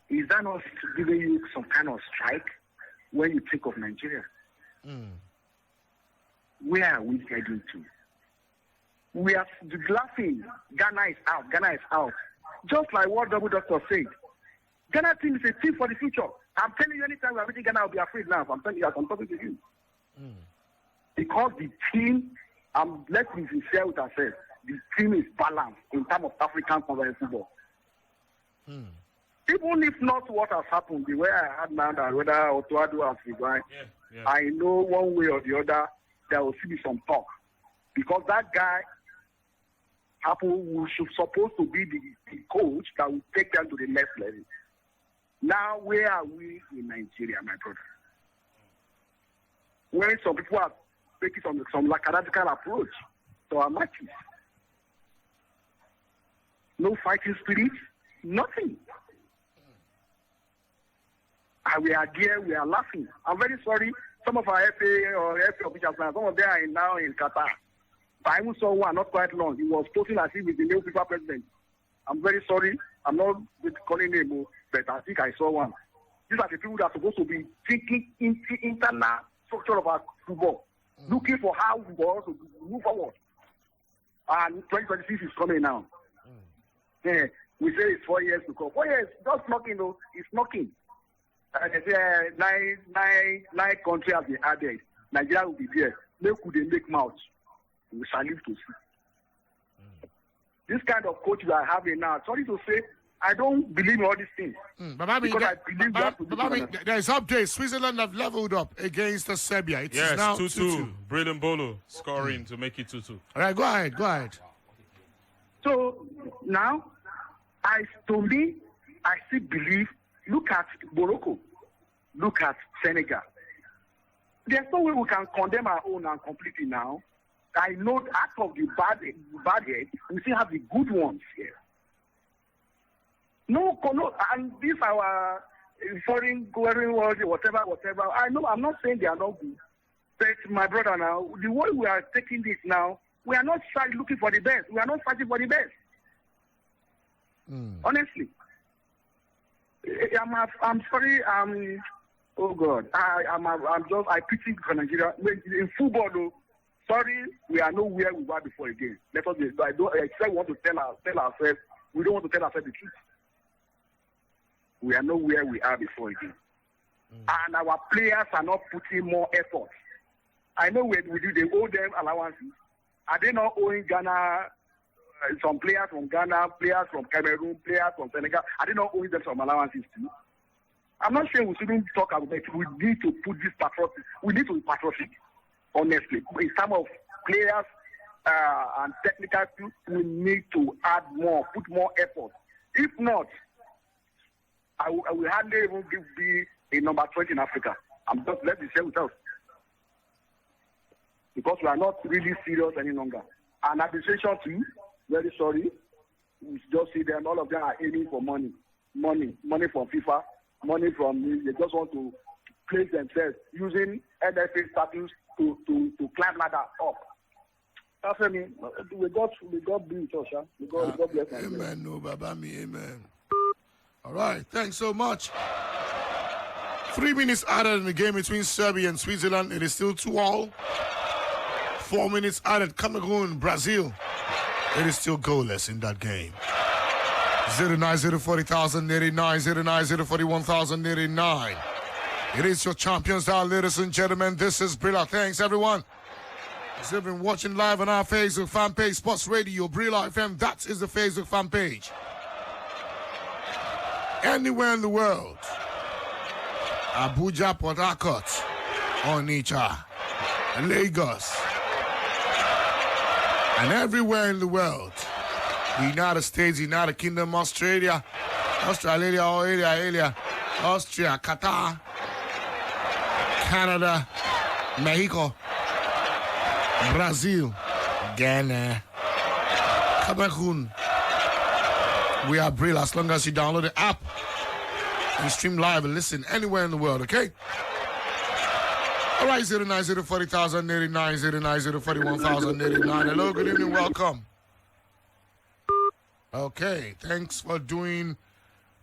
Is that not giving you some kind of strike when you think of Nigeria? Where are we heading to? We are laughing. Ghana is out. Ghana is out. Just like what Double Doctor said. Ghana team is a team for the future. I'm telling you, anytime we are meeting Ghana, I'll be afraid now. I'm telling you, I'm talking to you. Because the team, let's be sincere with ourselves, the team is balanced in terms of African football. Even if not what has happened, the way I had now that whether Otuado has resigned, I know one way or the other there will still be some talk. Because that guy was supposed to be the coach that will take them to the next level. Now, where are we in Nigeria, my brother? When some people are taking some lackadaisical approach to our matches. No fighting spirit, nothing. And we are there, we are laughing. I'm very sorry. Some of our FA or FA officials, some of them are now in Qatar. I even saw one not quite long. He was posting as if he's the new FIFA president. I'm very sorry. I'm not calling him, but I think I saw one. These are the people that are supposed to be thinking into internal structure of our football, looking for how we want to move forward. And 2026 is coming now. Yeah, we say it's 4 years to come. 4 years, just knocking, though. It's knocking. They say nine countries have been added. Nigeria will be there. They could make mouth. We shall live to see. This kind of coach we are having now, sorry to say, I don't believe in all these things. I believe there's updates. Switzerland have leveled up against Serbia. It's now 2-2. Mbeumo scoring to make it 2-2. All right, go ahead. So now, I still believe, look at Morocco, look at Senegal. There's no way we can condemn our own and completely now. I know out of the bad head, we still have the good ones here. No, and these our foreign world, whatever. I know, I'm not saying they are not good. But my brother, now, the way we are taking this now, we are not looking for the best. We are not fighting for the best. Honestly. I'm sorry, oh God, I pity for Nigeria. In football, though, sorry, we are nowhere we were before again. Let us be, I want to tell ourselves, we don't want to tell ourselves the truth. We are nowhere we are before again. And our players are not putting more effort. I know they owe them allowances. Are they not owing Ghana, some players from Ghana, players from Cameroon, players from Senegal, are they not owing them some allowances too? I'm not saying we shouldn't talk about it. We need to put this patriotic. We need to be patriotic, honestly. In terms of players and technical skills, we need to add more, put more effort. If not, I will hardly even be a number 20 in Africa. I'm just let's be fair with us. Because we are not really serious any longer. And administration too, very sorry. We just see them, all of them are aiming for money. Money from FIFA, money from, they just want to place themselves using NFA status to climb ladder up. That's what I mean. We got be with us, huh? We got bless us. Amen, no, Baba me, amen. All right, thanks so much. 3 minutes added in the game between Serbia and Switzerland. It is still 2-2. 4 minutes added, Cameroon, Brazil. It is still goalless in that game. 09040,089, 09041,089. It is your champions now, ladies and gentlemen. This is Brila. Thanks, everyone. As you've been watching live on our Facebook fan page, Sports Radio, Brila FM. That is the Facebook fan page. Anywhere in the world, Abuja, Port Harcourt, Onitsha, Lagos, and everywhere in the world, the United States, United Kingdom, Australia, Austria, Qatar, Canada, Mexico, Brazil, Ghana, Cameroon. We are Brila as long as you download the app and stream live and listen anywhere in the world, okay? All right, 09040,089, 09041,089. Hello, good evening, welcome. Okay, thanks for doing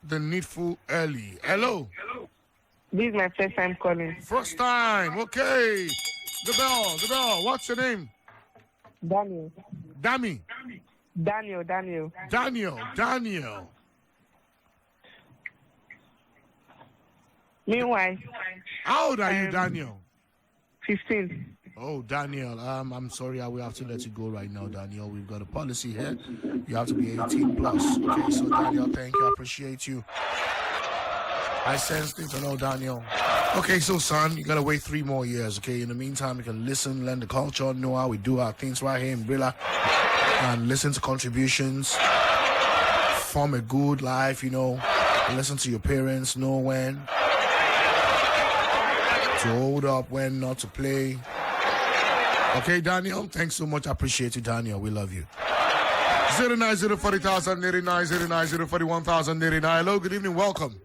the needful early. Hello. This is my first time calling. First time, okay. The bell. What's your name? Daniel. Dami. Daniel. Meanwhile. How old are you, Daniel? 15. Oh, Daniel, I'm sorry, I will have to let you go right now, Daniel. We've got a policy here. You have to be 18 plus. Okay, so Daniel, thank you. I appreciate you. I sensed it. No, Daniel. Okay, so son, you gotta wait 3 more years, okay? In the meantime, you can listen, learn the culture, know how we do our things right here in Brila, and listen to contributions, form a good life, listen to your parents, know when to hold up, when not to play. Okay, Daniel, thanks so much. I appreciate you, Daniel. We love you. 09040,089, 09041,089. Hello, good evening, welcome.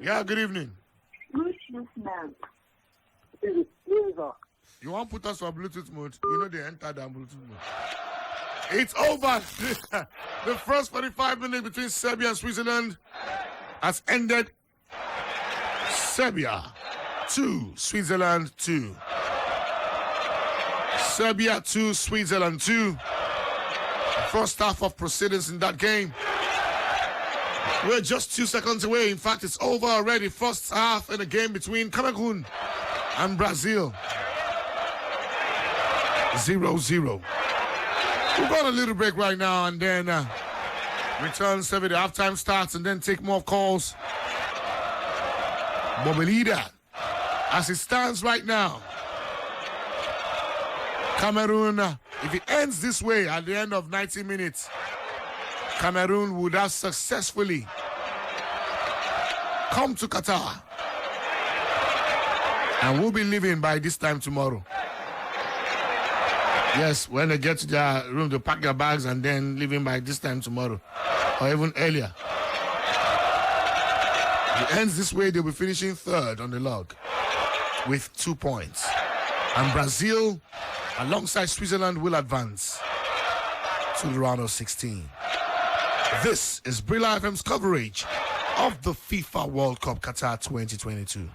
Yeah, good evening. You want to put us on Bluetooth mode? They enter that Bluetooth mode. It's over. The first 45 minutes between Serbia and Switzerland has ended. Serbia 2, Switzerland 2. Serbia 2, Switzerland 2. First half of proceedings in that game. We're just 2 seconds away. In fact, it's over already. First half in a game between Cameroon and Brazil. 0-0. We've got a little break right now and then return 7. The halftime starts and then take more calls. But the leader, as it stands right now, Cameroon, if it ends this way at the end of 90 minutes, Cameroon would have successfully come to Qatar and will be leaving by this time tomorrow. Yes, when they get to their room, they pack their bags and then leaving by this time tomorrow or even earlier. If it ends this way, they'll be finishing 3rd on the log with 2 points. And Brazil, alongside Switzerland, will advance to the round of 16. This is Brila FM's coverage of the FIFA World Cup Qatar 2022.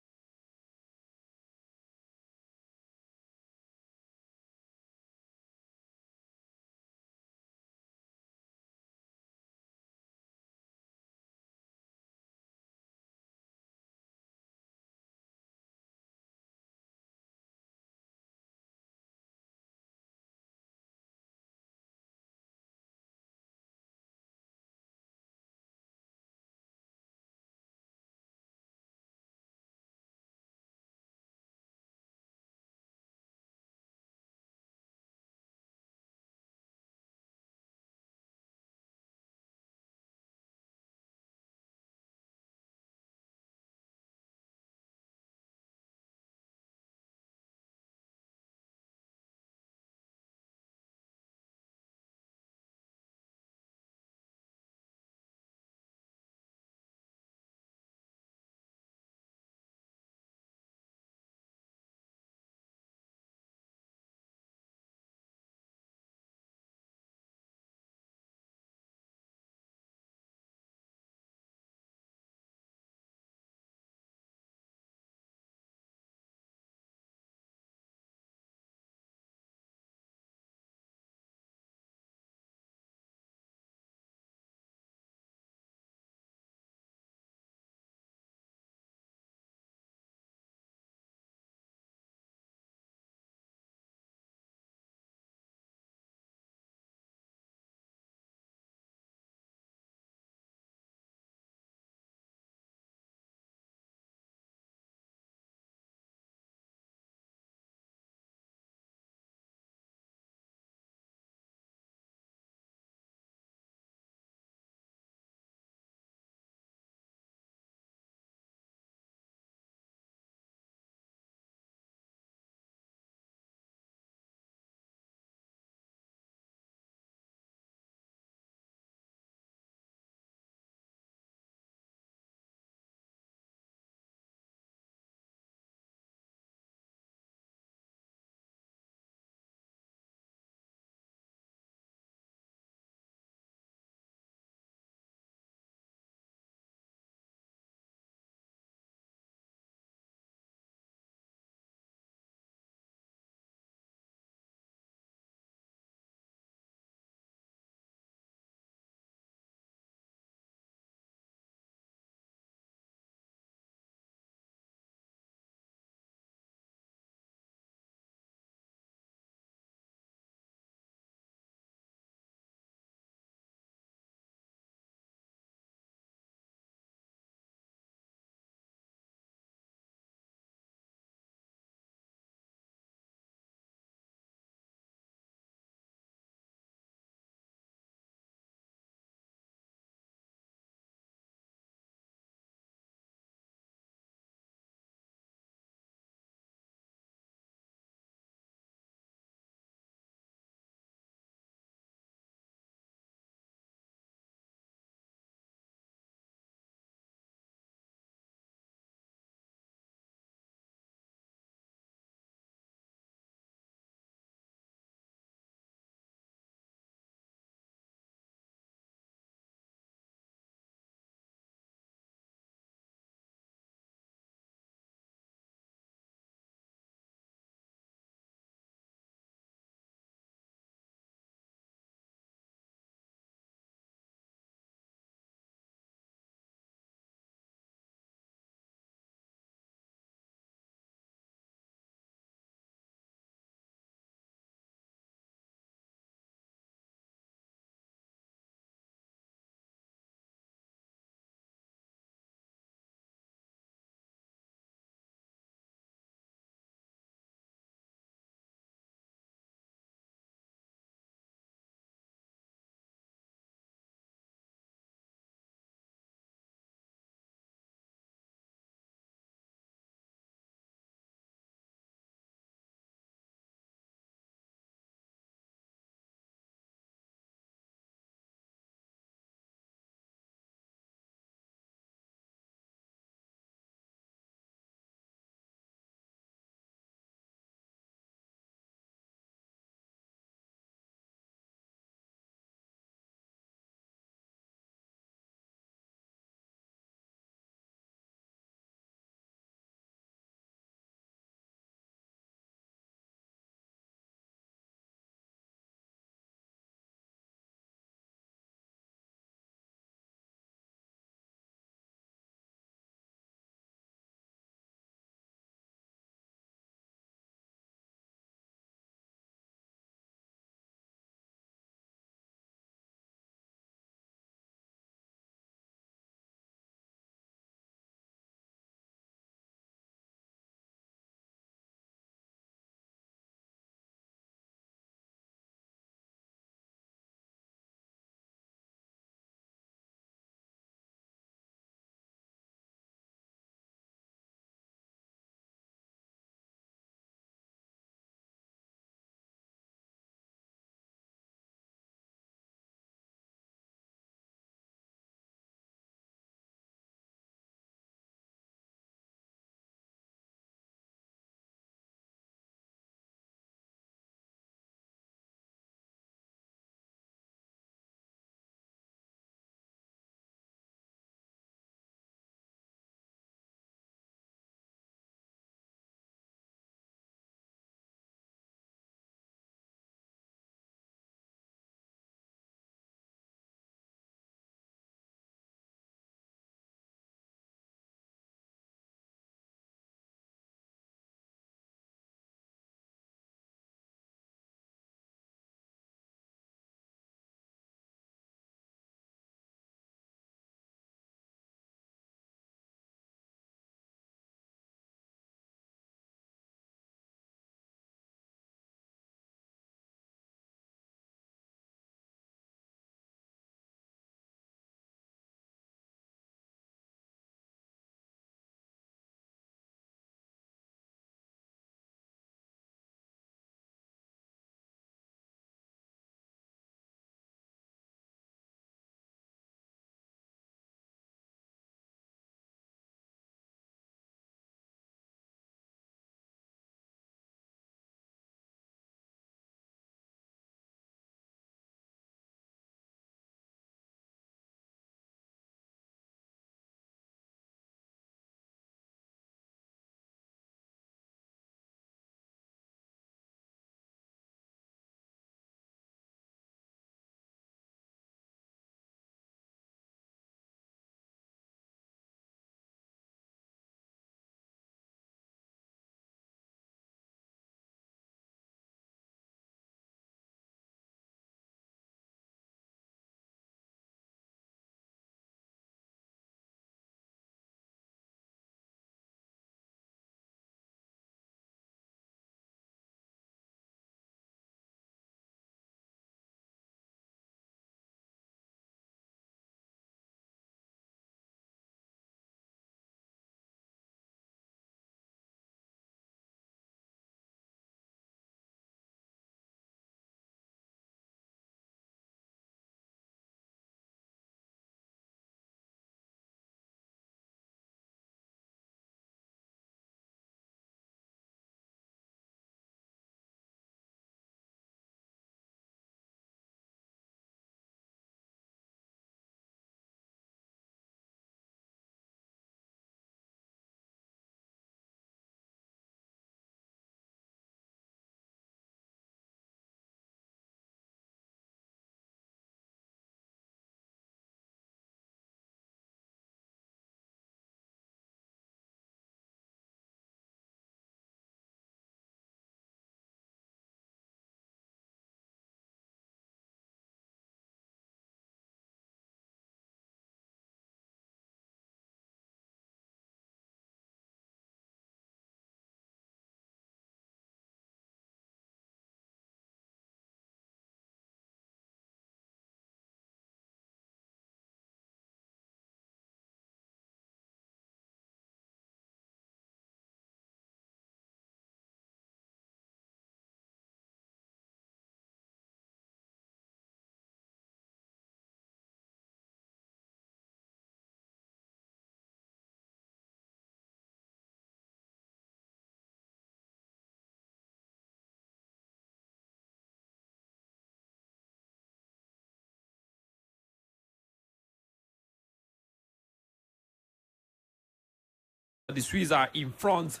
The Swiss are in front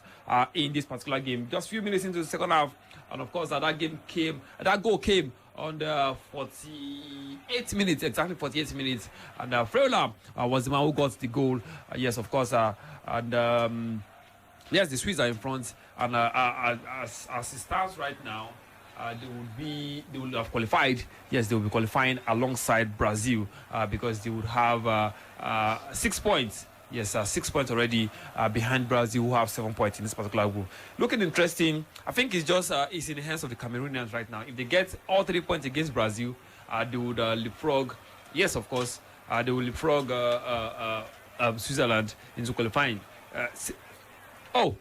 in this particular game. Just a few minutes into the second half, and of course that goal came on the 48 minutes, exactly 48 minutes, and Brila was the man who got the goal. Yes, of course, and yes, the Swiss are in front, and as it stands right now, they will have qualified. Yes, they will be qualifying alongside Brazil because they would have 6 points. Yes, 6 points already behind Brazil, who have 7 points in this particular group. Looking interesting. I think it's just it's in the hands of the Cameroonians right now. If they get all 3 points against Brazil, they would leapfrog. Yes, of course, they will leapfrog Switzerland into qualifying. The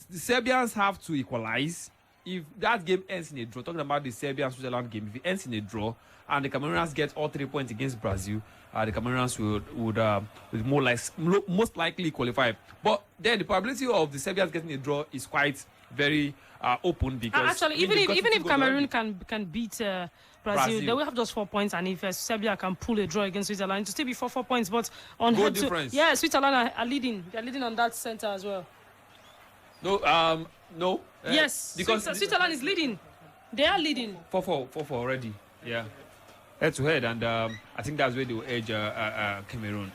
Serbians have to equalize. If that game ends in a draw, talking about the Serbia-Switzerland game, if it ends in a draw and the Cameroonians get all 3 points against Brazil, the Cameroonians would most likely qualify. But then the probability of the Serbians getting a draw is quite very open because actually, even if Cameroon can beat Brazil, they will have just 4 points, and if Serbia can pull a draw against Switzerland, to still be 4 points. But on goal difference, Switzerland are leading. They're leading on that center as well. No. Yes, because Switzerland is leading. They are leading. 4-4 already. Yeah. Head to head, and I think that's where they will edge Cameroon.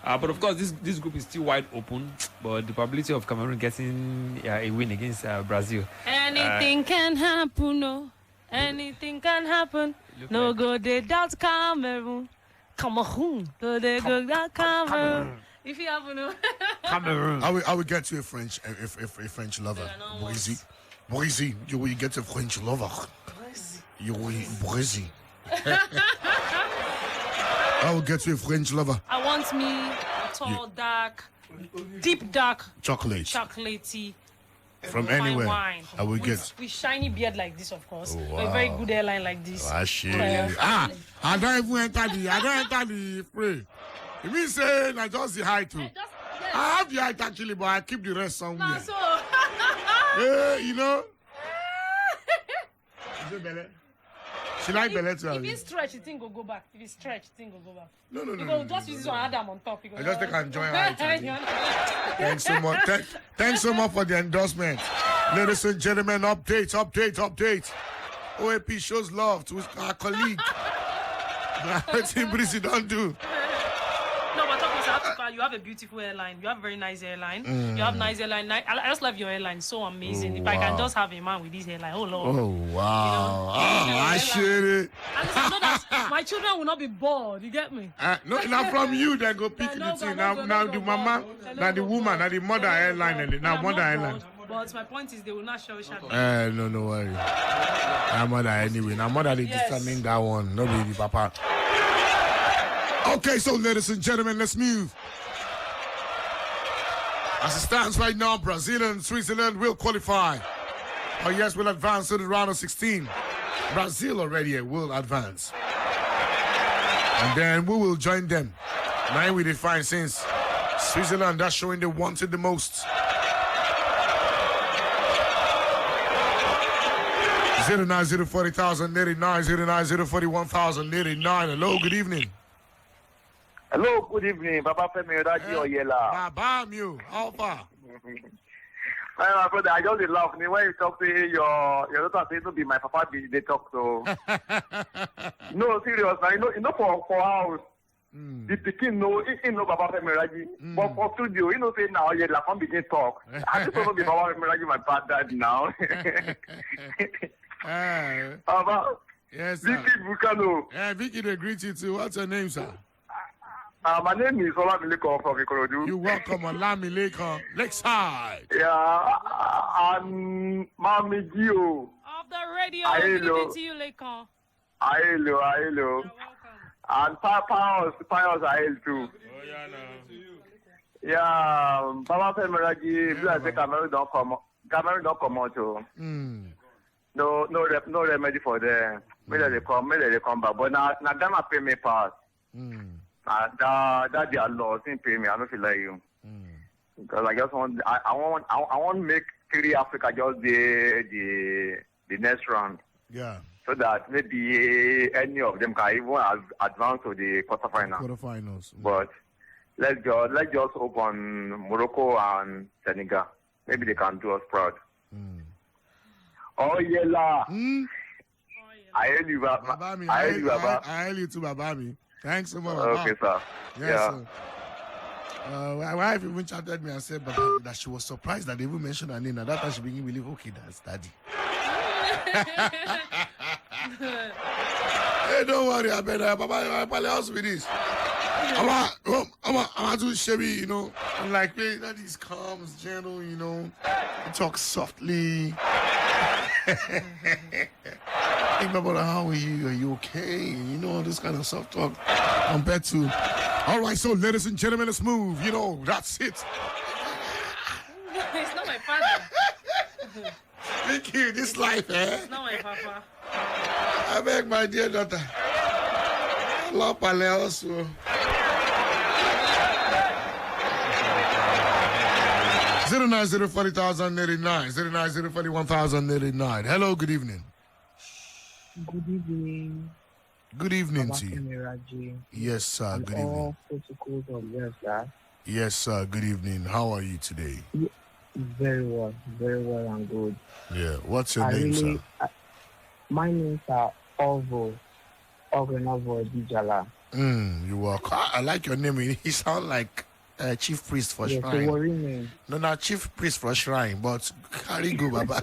But of course, this group is still wide open. But the probability of Cameroon getting a win against Brazil. Anything can happen, no. Anything can happen. No go they doubt Cameroon. Cameroon. No they go doubt Cameroon. If you have no. Cameroon. I will get you a French lover. Boise, you will get a French lover. You will Boise. I will get you a French lover. I want me a tall, dark, deep dark, chocolatey. From anywhere. Wine. I will get. With shiny beard like this, of course. Oh, wow. A very good airline like this. I don't even enter the free. You mean saying I just the height too? Yes. I have the height actually, but I keep the rest somewhere. Nah, so. You know? Is it Bele? She like Bele too. If you stretch, the thing will go back. If you stretch, the thing will go back. No. Just use this one Adam on top. I just think I enjoy height. Thanks so much. Thanks so much for the endorsement. Ladies and gentlemen, update. OAP shows love to our colleague. What Brisi don't do. No, but you have a beautiful airline. You have a very nice airline. You have nice airline. I just love your airline. So amazing. If I can just have a man with this airline, oh Lord. Oh wow. I share it. And I know that my children will not be bored. You get me? No, not from you. They go pick the thing. Now the mama, now the woman, now the mother airline, now mother airline. But my point is they will not show shadow. No worry. Now mother anyway. Now mother they determine that one. No be the papa. Okay, so ladies and gentlemen, let's move. As it stands right now, Brazil and Switzerland will qualify. Oh yes, will advance to the round of 16. Brazil already will advance. And then we will join them. Now we define since Switzerland, that's showing they wanted the most. 09040,000, 09040,1,000, 89. Hello, good evening. Hello, good evening. Baba Femi Raji Oyela. Baba Mew, how far? My brother, I just laugh me when you talk to your daughter say no be my papa they talk to. No, serious. You know for house. The pikin know Baba Femi Raji. But for studio, say now Oyela come begin talk. I just don't know be Baba Femi Raji my bad dad now. Yes, sir. Vicky Bukano. Yeah, Vicky, they greet you too. What's your name, sir? My name is S.Milinkovic-Savic from Ikorodu. You're welcome on Lamileko, Lakeside. Yeah, and Mami Gio. Of the radio, good evening to you, Lekon. Hello. And Pius Ahel too. Oh, yeah, no. Yeah, Baba Femi Raji, Cameroon don't come out too. No remedy for them. Maybe they come back. But now Ghana pay me pass. That their laws didn't pay me. I don't feel like you. Because I just want I want to make 3 Africa just the next round. Yeah. So that maybe any of them can even advance to the quarterfinals. Quarterfinals. But let's just open Morocco and Senegal. Maybe they can do us proud. Oh yeah, la. I heard you, Baba. I heard you, Baba. I heard you too, Babami. Thanks so much, Okay, sir. Yes, Yeah. sir. My wife even chatted me and said that she was surprised that they even mentioned her name. At that time, she began to believe, okay, that's Daddy. Hey, don't worry, I better. Papa, else with this. I'm too shabby, you know. I'm like, hey, that is calm, it's gentle, you know. He talks softly. Think about how are you? Are you okay? You know, this kind of soft talk compared to. All right, so ladies and gentlemen, let's move. You know, that's it. It's not my father. Thank you. This life, eh? It's not my papa. I beg my dear daughter. I love Pale also. 09040,089, 09041,089. Hello, good evening. Good evening. Good evening to you. Yes, sir. Good evening. All protocols observed, sir. Yes, sir. Good evening. How are you today? Very well and good. Yeah. What's your name, sir? My name is Ovo Dijala. You walk. I like your name. You sound like chief priest for Yes, shrine. a worry name. No, not chief priest for shrine, but carry go, Baba.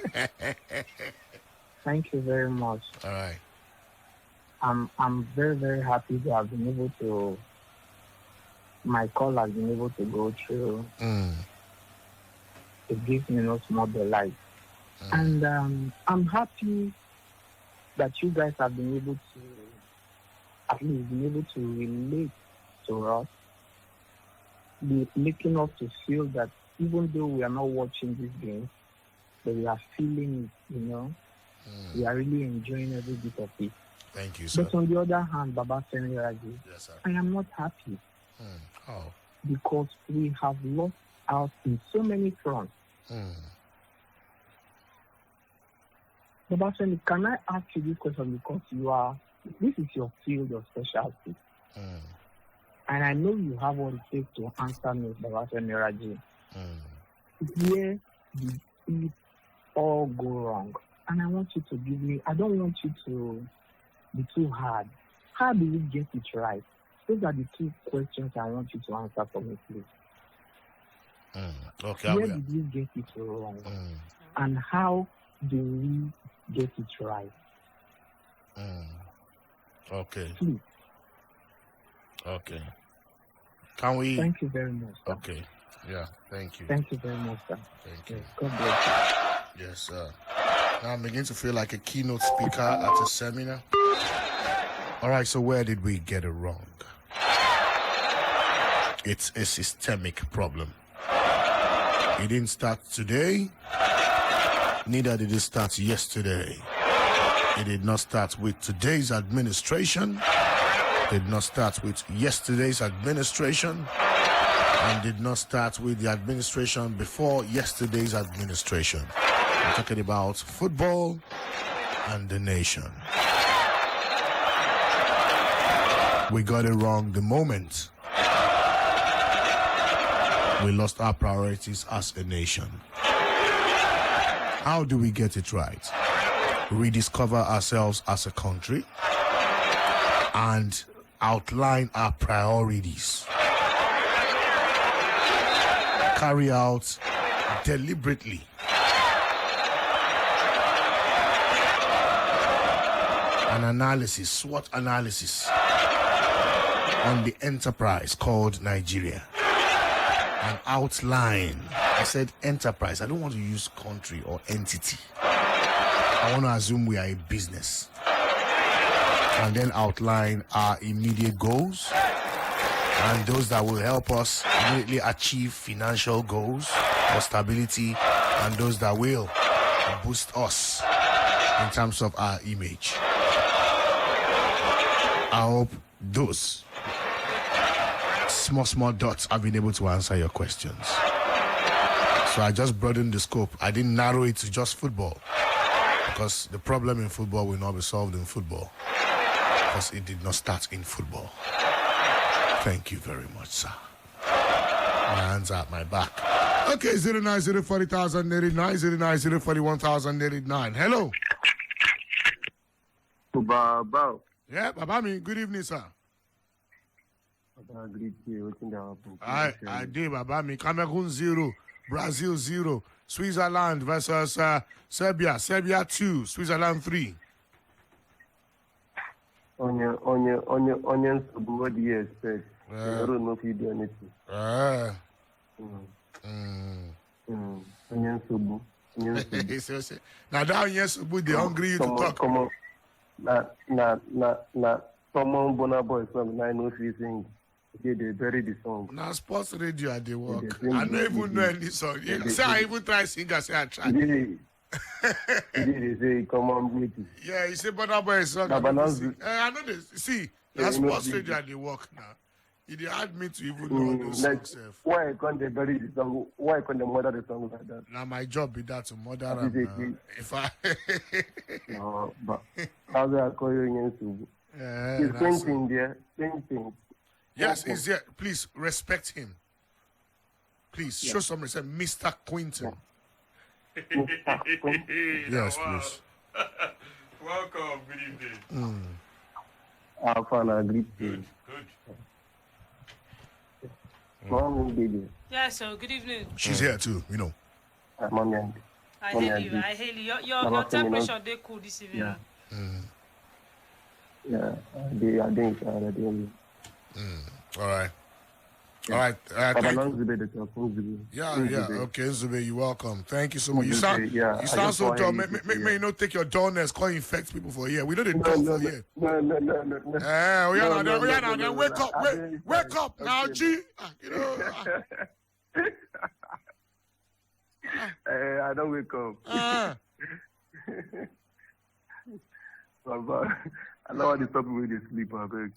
Thank you very much. All right. I'm very happy to have been able to. My call has been able to go through. It gives me no small delight, and I'm happy that you guys have been able to, at least been able to relate to us, making us to feel that even though we are not watching this game, but we are feeling it, you know, we are really enjoying every bit of it. Thank you, sir. But on the other hand, Baba Seniraji, Yes, sir. I am not happy Oh. because we have lost out in so many fronts. Baba Seni, can I ask you this question because this is your field of specialty. And I know you have what it takes to answer me, Baba Seniraji. Where did it all go wrong? And I want you to give me, I don't want you to be too hard. How do you get it right? Those are the two questions I want you to answer for me, please. Okay. Where did we get it wrong? And how do we get it right? Okay. Please. Okay. Can we? Thank you very much, sir. Okay. Yeah. Thank you. Thank you very much, sir. Thank you. Yes, God bless you. Yes, sir. Now I'm beginning to feel like a keynote speaker at a seminar. All right, so where did we get it wrong? It's a systemic problem. It didn't start today, neither did it start yesterday. It did not start with today's administration, did not start with yesterday's administration, and did not start with the administration before yesterday's administration. I'm talking about football and the nation. We got it wrong the moment we lost our priorities as a nation. How do we get it right? Rediscover ourselves as a country and outline our priorities. Carry out deliberately an analysis, SWOT analysis on the enterprise called Nigeria. An outline. I said enterprise. I don't want to use country or entity. I want to assume we are a business. And then outline our immediate goals and those that will help us immediately achieve financial goals or stability, and those that will boost us in terms of our image. I hope those small dots have been able to answer your questions. So I just broadened the scope. I didn't narrow it to just football, because the problem in football will not be solved in football, because it did not start in football. Thank you very much, sir. hands at my back. Okay, 09040,089, 09040,1,089. Hello. Baba. Yeah, Baba me. Good evening, sir. I did, Baba me. Cameroon 0, Brazil 0, Switzerland versus Serbia. Serbia 2, Switzerland 3. Onions, what do you expect? I don't know if you do anything. Onions, now that onions, they hungry you to talk. Come on. Someone bona boy from 903 sing. They bury the song. Now sports radio at the work. I don't even know any song. Say I even try sing. I say I try. They say come on with it. Yeah, you say bona boy song. I know this. See, that's sports radio at the work now. It had me to even know those songs. Why can't they bury the song? Why can't they murder the song like that? Now my job be that to murder them. If I no, but how do I call you against? It's same thing there. Same thing. Yes, he's here. Please respect him. Please show some respect, Mr. Quinton. Yes, please. Welcome. Good evening. I found a great Good. Morning, baby. Yeah, so good evening. She's here too, you know. Morning. I hail you. Your temperature, they cool this evening. Yeah. Yeah, they are doing it. All right. Thank you. Yeah. Okay, Zube, you're welcome. Thank you so much. You sound so dumb. May you not take your dullness, call infect people for here. We know they dumb for here. No. Then wake up now, G. You know. I don't wake up. Baba, I know how to stop when they sleep. Okay.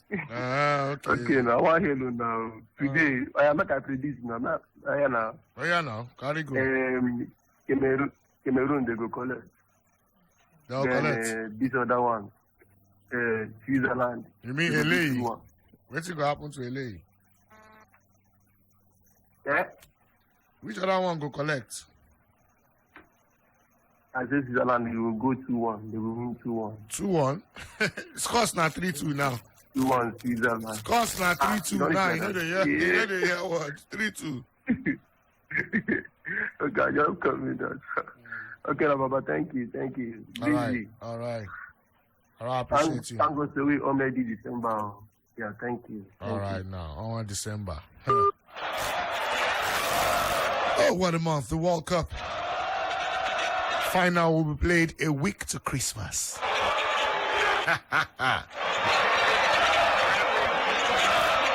Okay, now I hear you now. Today, I am not a predict now. I am now. Oh yeah, now. Carry go. Cameroon, they go collect. They'll collect. This other one, Switzerland. You mean LA? What's going to happen to LA? Yeah. Which other one go collect? I say Switzerland, they will go 2-1. They will win 2-1. 2-1? Score's now 3-2 now. 2-1 Switzerland. Score's now 3-2 now. You know the year what? 3-2. Okay, I just come with that. Okay, Baba, thank you. All right. I appreciate you. Thank God, we already December. Yeah, thank you. All right, now on December. Oh, what a month! The World Cup final will be played a week to Christmas.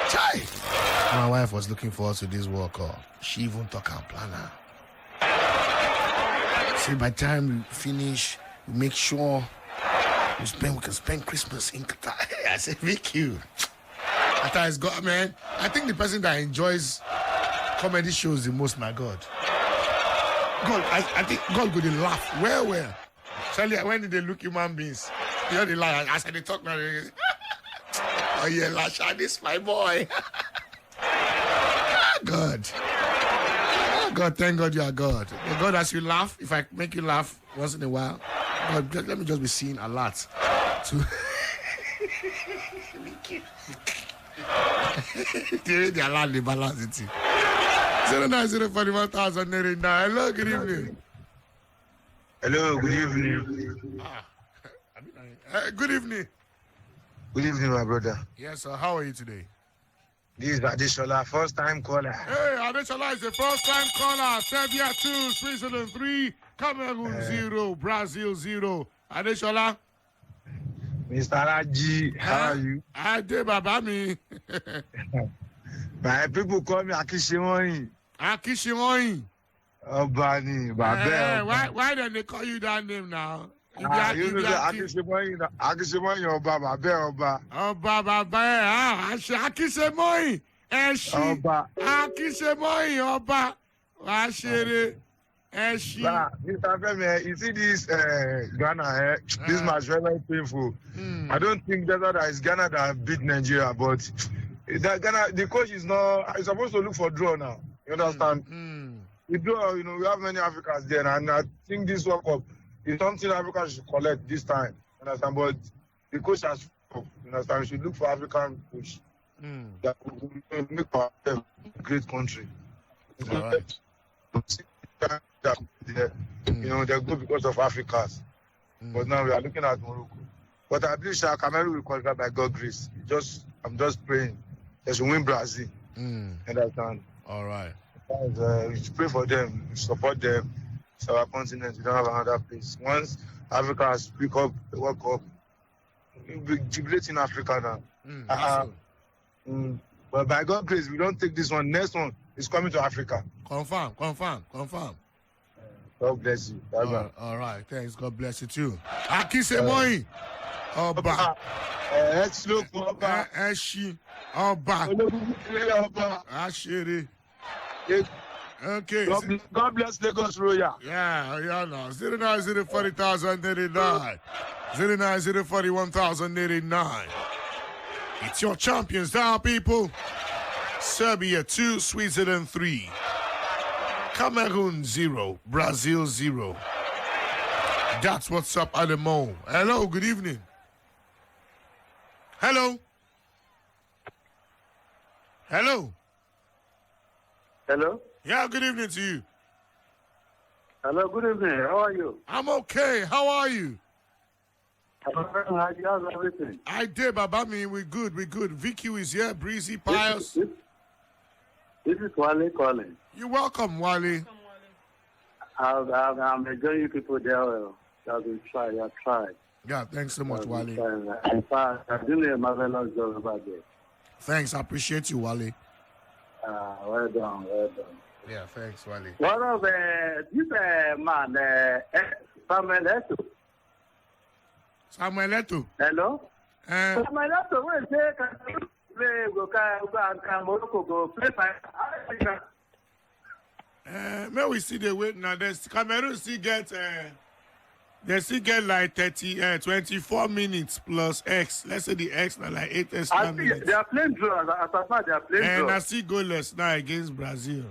Chai! My wife was looking forward to this World Cup. She even took her planner. See, by the time we finish, we make sure we can spend Christmas in Qatar. I said, thank you. Qatar is God, man. I think the person that enjoys comedy shows the most, my God. God, I think God could laugh. Well. Charlie, when did they look human beings? You know, they laugh. I said, they talk now. Oh, yeah, Lasha, this my boy. God. Oh, God, thank God you are God. God, as you laugh, if I make you laugh once in a while, God, let me just be seeing a lot. They allow the balance it. 09041,089. Hello, good evening. Hello, good evening. Good evening. Good evening, my brother. Yes, sir. How are you today? This is Adeshola, first-time caller. Hey, Adeshola is the first-time caller. Serbia 2, Switzerland 3, Cameroon 0, Brazil 0. Adeshola. Mr. Raji, how are you? I did, Babami. My people call me Akishimoyin. Akishimoyin. Obani, Babel. Why don't they call you that name now? Akishimoyin, Oba, Babel, Oba. Oba, Babel. Akishimoyin. Oba. Akishimoyin, Oba. Ashere. Eshi. Mr. Femi, you see this Ghana, this match very painful. I don't think that it's Ghana that beat Nigeria, but that Ghana, the coach is supposed to look for draw now. You understand? We do, we have many Africans there, and I think this World Cup is something Africa should collect this time. You understand? But the coach has, you understand, we should look for African coach that will make our a great country. All right. They go because of Africans. But now we are looking at Morocco. But I believe Cameroon will qualify by God's grace. I'm just praying they should win Brazil. Understand? All right. We should pray for them, we support them. It's our continent. We don't have another place. Once Africa has picked up the World Cup, we'll be jubilating Africa now. But by God's grace, we don't take this one. Next one is coming to Africa. Confirm. God bless you. All right. Thanks. God bless you too. Akisemoyi. Oba. Oba. Eshi. Oba. Ashiri. Okay. God bless Lagos Royal. Yeah, no. 09040,089. 09041,089. It's your champions now, people. Serbia 2, Switzerland 3. Cameroon 0, Brazil 0. That's what's up at the moment. Hello, good evening. Hello. Hello? Yeah, good evening to you. Hello, good evening. How are you? I'm okay. How are you? How's everything? I did, Babami. We're good. VQ is here. Breezy, Pius. This is Wale calling. You're welcome, Wale. I'm enjoying you people there. I've tried. Yeah, thanks so much, Wale. In fact, I'm doing a marvelous job about there. Thanks. I appreciate you, Wale. Well done. Yeah, thanks, Wale. One of this man, Samuel Eto'o. Samuel Eto'o. Hello? Samuel Eto'o, when they play, go Morocco, go play. May we see the weight now. Cameroon still get they still get like 24 minutes plus X. Let's say the X now like 8 extra minutes. They are playing draw. As of now, they are playing draw. And I see goalless now against Brazil.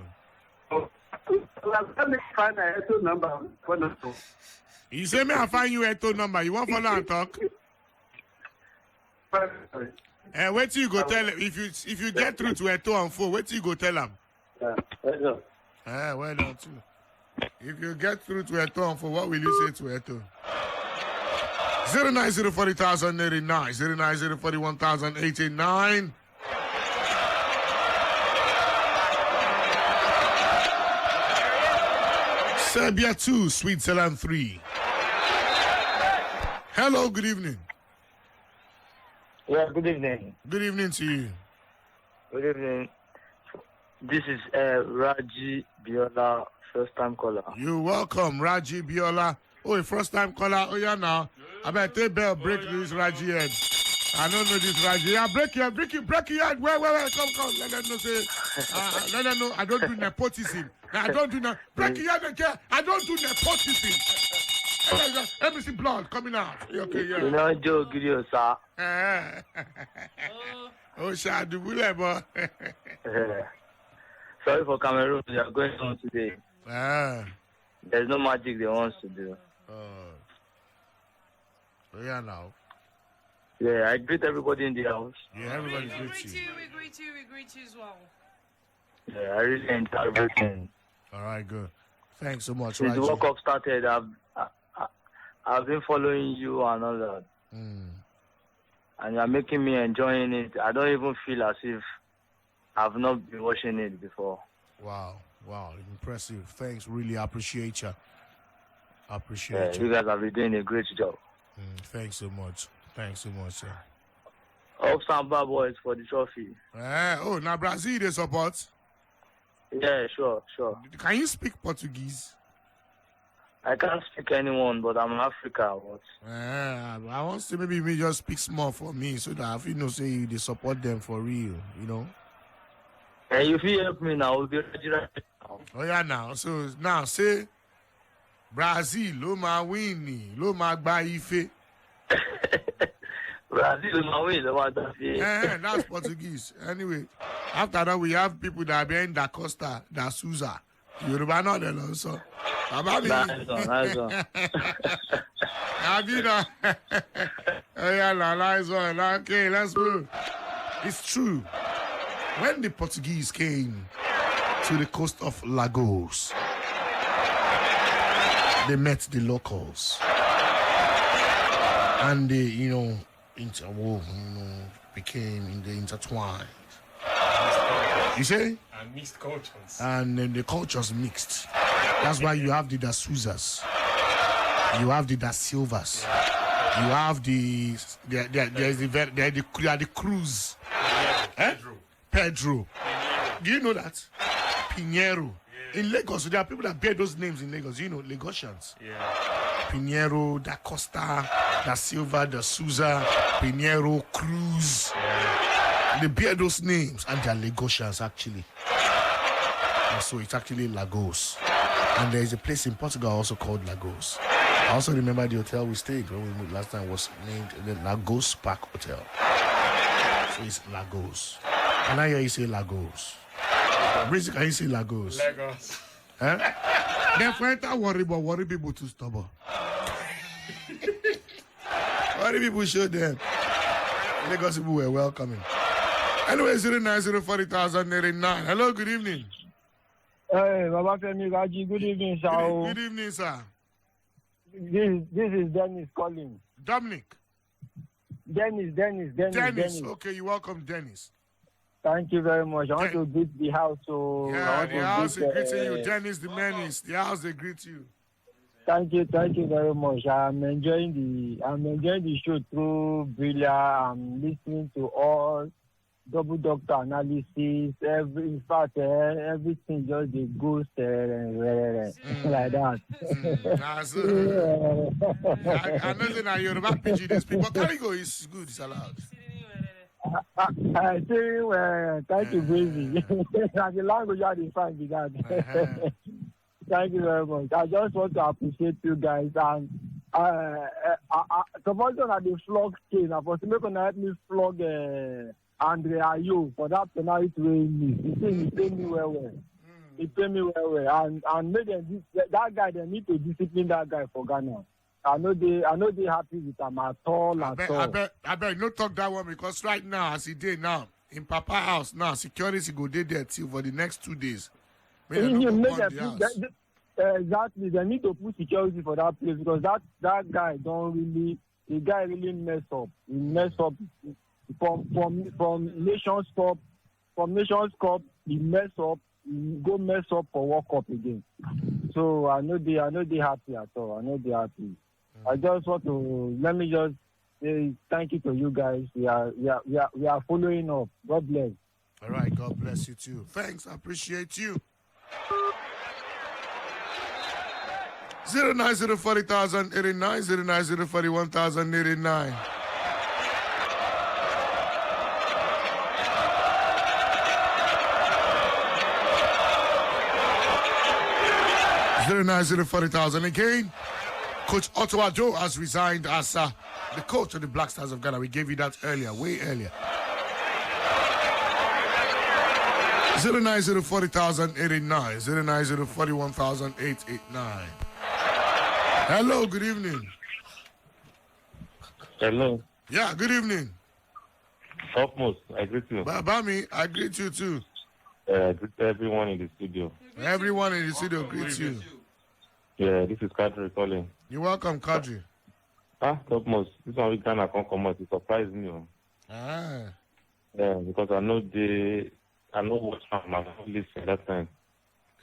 Let me find an Eto'o number. You say me I find you Eto'o number. You want follow and talk? Wait till you go tell him. If you get through to Eto'o on phone, wait till you go tell him. Well done too. If you get through to Eto'o on phone, what will you say to Eto'o? 09040,089, 09041,089. Serbia 2, Switzerland 3. Hello, good evening. Yeah, good evening. Good evening to you. Good evening. This is Raji Biola, first-time caller. You're welcome, Raji Biola. Oh, first-time caller. Oh, yeah, now. I better take bell, break this Raji head. I don't know this Raji. Yeah, break your head. Wait, come. Let them know, say. Let them know, I don't do nepotism. I don't do that. Break your head again. I don't do nepotism. Let me see blood coming out. Okay, yeah. You know, Joe, give you, sir. Oh, Shadu, boy. Sorry for Cameroon, they are going on today. There's no magic they want to do. Yeah, now. Yeah, I greet everybody in the house. Yeah, everybody greets you. We greet you as well. Yeah, I really enjoy everything. All right, good. Thanks so much, Since the World Cup started, I've been following you and all that. And you're making me enjoying it. I don't even feel as if I've not been watching it before. Wow, impressive. Thanks, really appreciate you. You guys have been doing a great job. Thanks so much, sir. Up some bad boys for the trophy. Now Brazil they support? Yeah, sure. Can you speak Portuguese? I can't speak anyone, but I'm in Africa. I want to maybe me just speak small for me so that if say they support them for real, Hey, if you help me now, we'll be ready right now. Oh yeah, now. So now say Brazil, lo ma win, lo ma gba ife. That's Portuguese. Anyway, after that, we have people that are behind Da Costa, Da Souza. Yoruba not there also. Nice one. Okay, let's move. It's true. When the Portuguese came to the coast of Lagos, they met the locals. And they, became intertwined. You say? And mixed cultures. And then the cultures mixed. That's why you have the Da Souzas. You have the Da Silvas. You have the Cruz. Pedro. Do you know that? Pinheiro. In Lagos, there are people that bear those names in Lagos. You know, Lagosians. Yeah. Pinheiro, Da Costa, Da Silva, Da Souza, Pinheiro, Cruz. They bear those names and they are Lagosians actually. And so it's actually Lagos. And there is a place in Portugal also called Lagos. I also remember the hotel we stayed when we moved last time was named the Lagos Park Hotel. So it's Lagos. And I hear you say Lagos. Breezy, can you say Lagos? Lagos. Then for that worry people too stubborn. Worry people show them. Lagos people were welcoming. Anyway, 09040,089. Hello, good evening. Hey, Baba Femi Gaji, good evening, sir. Good evening, sir. This is Dennis calling. Dominic. Dennis. Okay, you're welcome, Dennis. Thank you very much. I want to greet the house. So yeah, the house is greeting you. Dennis the Menace. The house they greet you. Thank you very much. I'm enjoying the show through Brila. I'm listening to all double doctor analysis. In fact, everything just the ghost like that. I know that you're about PG this people. Carigo is good. It's allowed. Thank you, Breezy. The language you define is that. Thank you very much. I just want to appreciate you guys and suppose on the flog scale, I was going to help me flog Andre Ayew for that penalty to me. He paid me well. He paid me well. And maybe that guy, they need to discipline that guy for Ghana. I know they happy with him at all. I bet no talk that one because right now, as he did now, in Papa house now, security go there till for the next 2 days. Exactly, they need to put security for that place because that guy really mess up. He mess up from Nations Cup. From Nations Cup, he mess up. He go mess up for World Cup again. So I know they happy at all. I know they happy. I just want to let me just say thank you to you guys. We are following up. God bless. All right, God bless you too. Thanks, I appreciate you. 09040,089, 09041,089. Again, Coach Otto Addo has resigned as the coach of the Black Stars of Ghana. We gave you that earlier, way earlier. 09040,089, 09041,889. Hello, good evening. Hello. Yeah, good evening. Topmost, I greet you. Bami, I greet you too. I greet everyone in the studio. Everyone in the studio greets you. Yeah, this is Kadri calling. You're welcome, Kadri. Topmost, this one we Ghana can't come out. It surprised me. Yeah, because I know what I'm listening that time.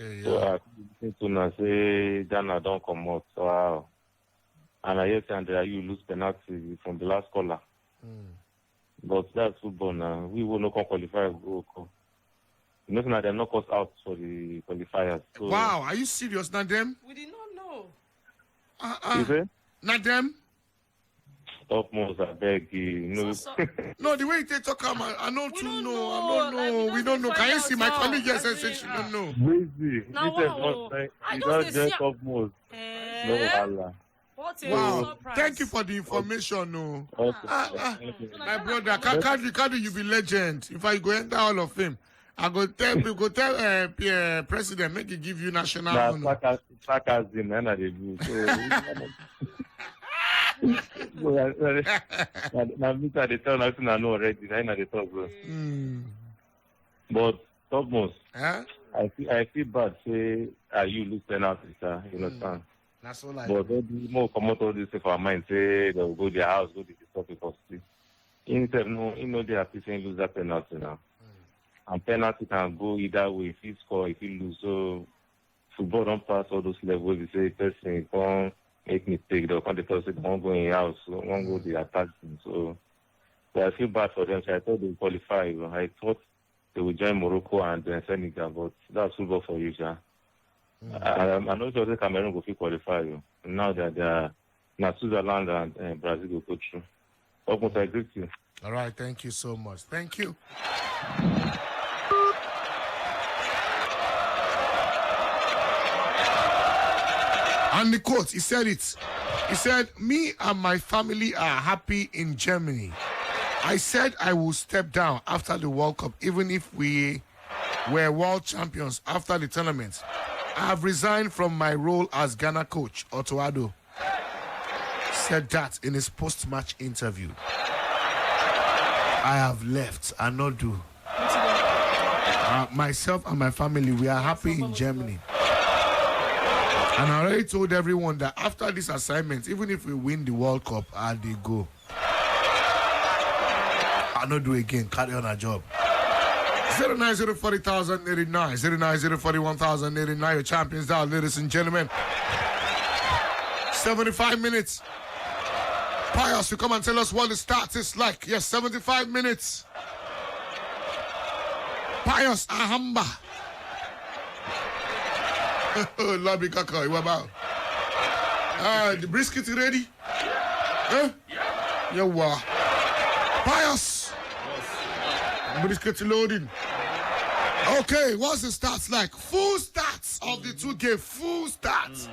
Okay, yeah. So I listen to now say Ghana don't come out. Wow. And I hear Andrea, you lose penalty from the last caller. But that's football now. We will not qualify. You know, now they're not us out for the qualifiers. So, wow, are you serious, not them? We did not know. You say? Not them? Topmost, I beg you. No. No, the way they talk, I know too. No, I don't know. We don't know. Can you see my colleague here says she don't know? Crazy. Now, you don't just Topmost. No, Allah. What a Wow. surprise. Thank you for the information. No. Okay. My brother, can you be legend? If I go enter Hall of Fame, I go tell President, make he give you national honor. Sarcasm, and I do. Now, Mr. The town, I know already. I know the talk, bro. But topmost, I feel bad. Say, you lose penalty, sir. You understand? That's all I. But they more come out all this for our mind. Say they'll go to their house, go to the stop because Inter, no, they are saying lose that penalty now. And penalty can go either way. If you score, if you lose, so football don't pass all those levels. You say person can't make mistake. They'll come to say they won't go in house, so won't go to the attack team. So I feel bad for them. So I thought they would qualify. I thought they would join Morocco and Senegal, but that's football for you, sir. I'm not sure the Cameroon will qualify. Now that they are now Switzerland and Brazil will go through. Almost I agree with you. All right, thank you so much. Thank you. And the quote, he said it. He said, "Me and my family are happy in Germany. I said I will step down after the World Cup, even if we were world champions after the tournament. I have resigned from my role as Ghana coach." Otoado said that in his post-match interview. "I have left. I not do. Myself and my family, we are happy in Germany. And I already told everyone that after this assignment, even if we win the World Cup, they go. I'll not do again. Carry on a job." 09040,089, 09041,089. Your champions down, ladies and gentlemen. 75 minutes. Pius, you come and tell us what the start is like. Yes, 75 minutes. Pius Ahamba. Lobby Kaka, what about? The brisket ready? Huh? Yeah. Wow. Pius. Brisket loading. Okay, what's the stats like? Full stats of the 2 games. Full stats.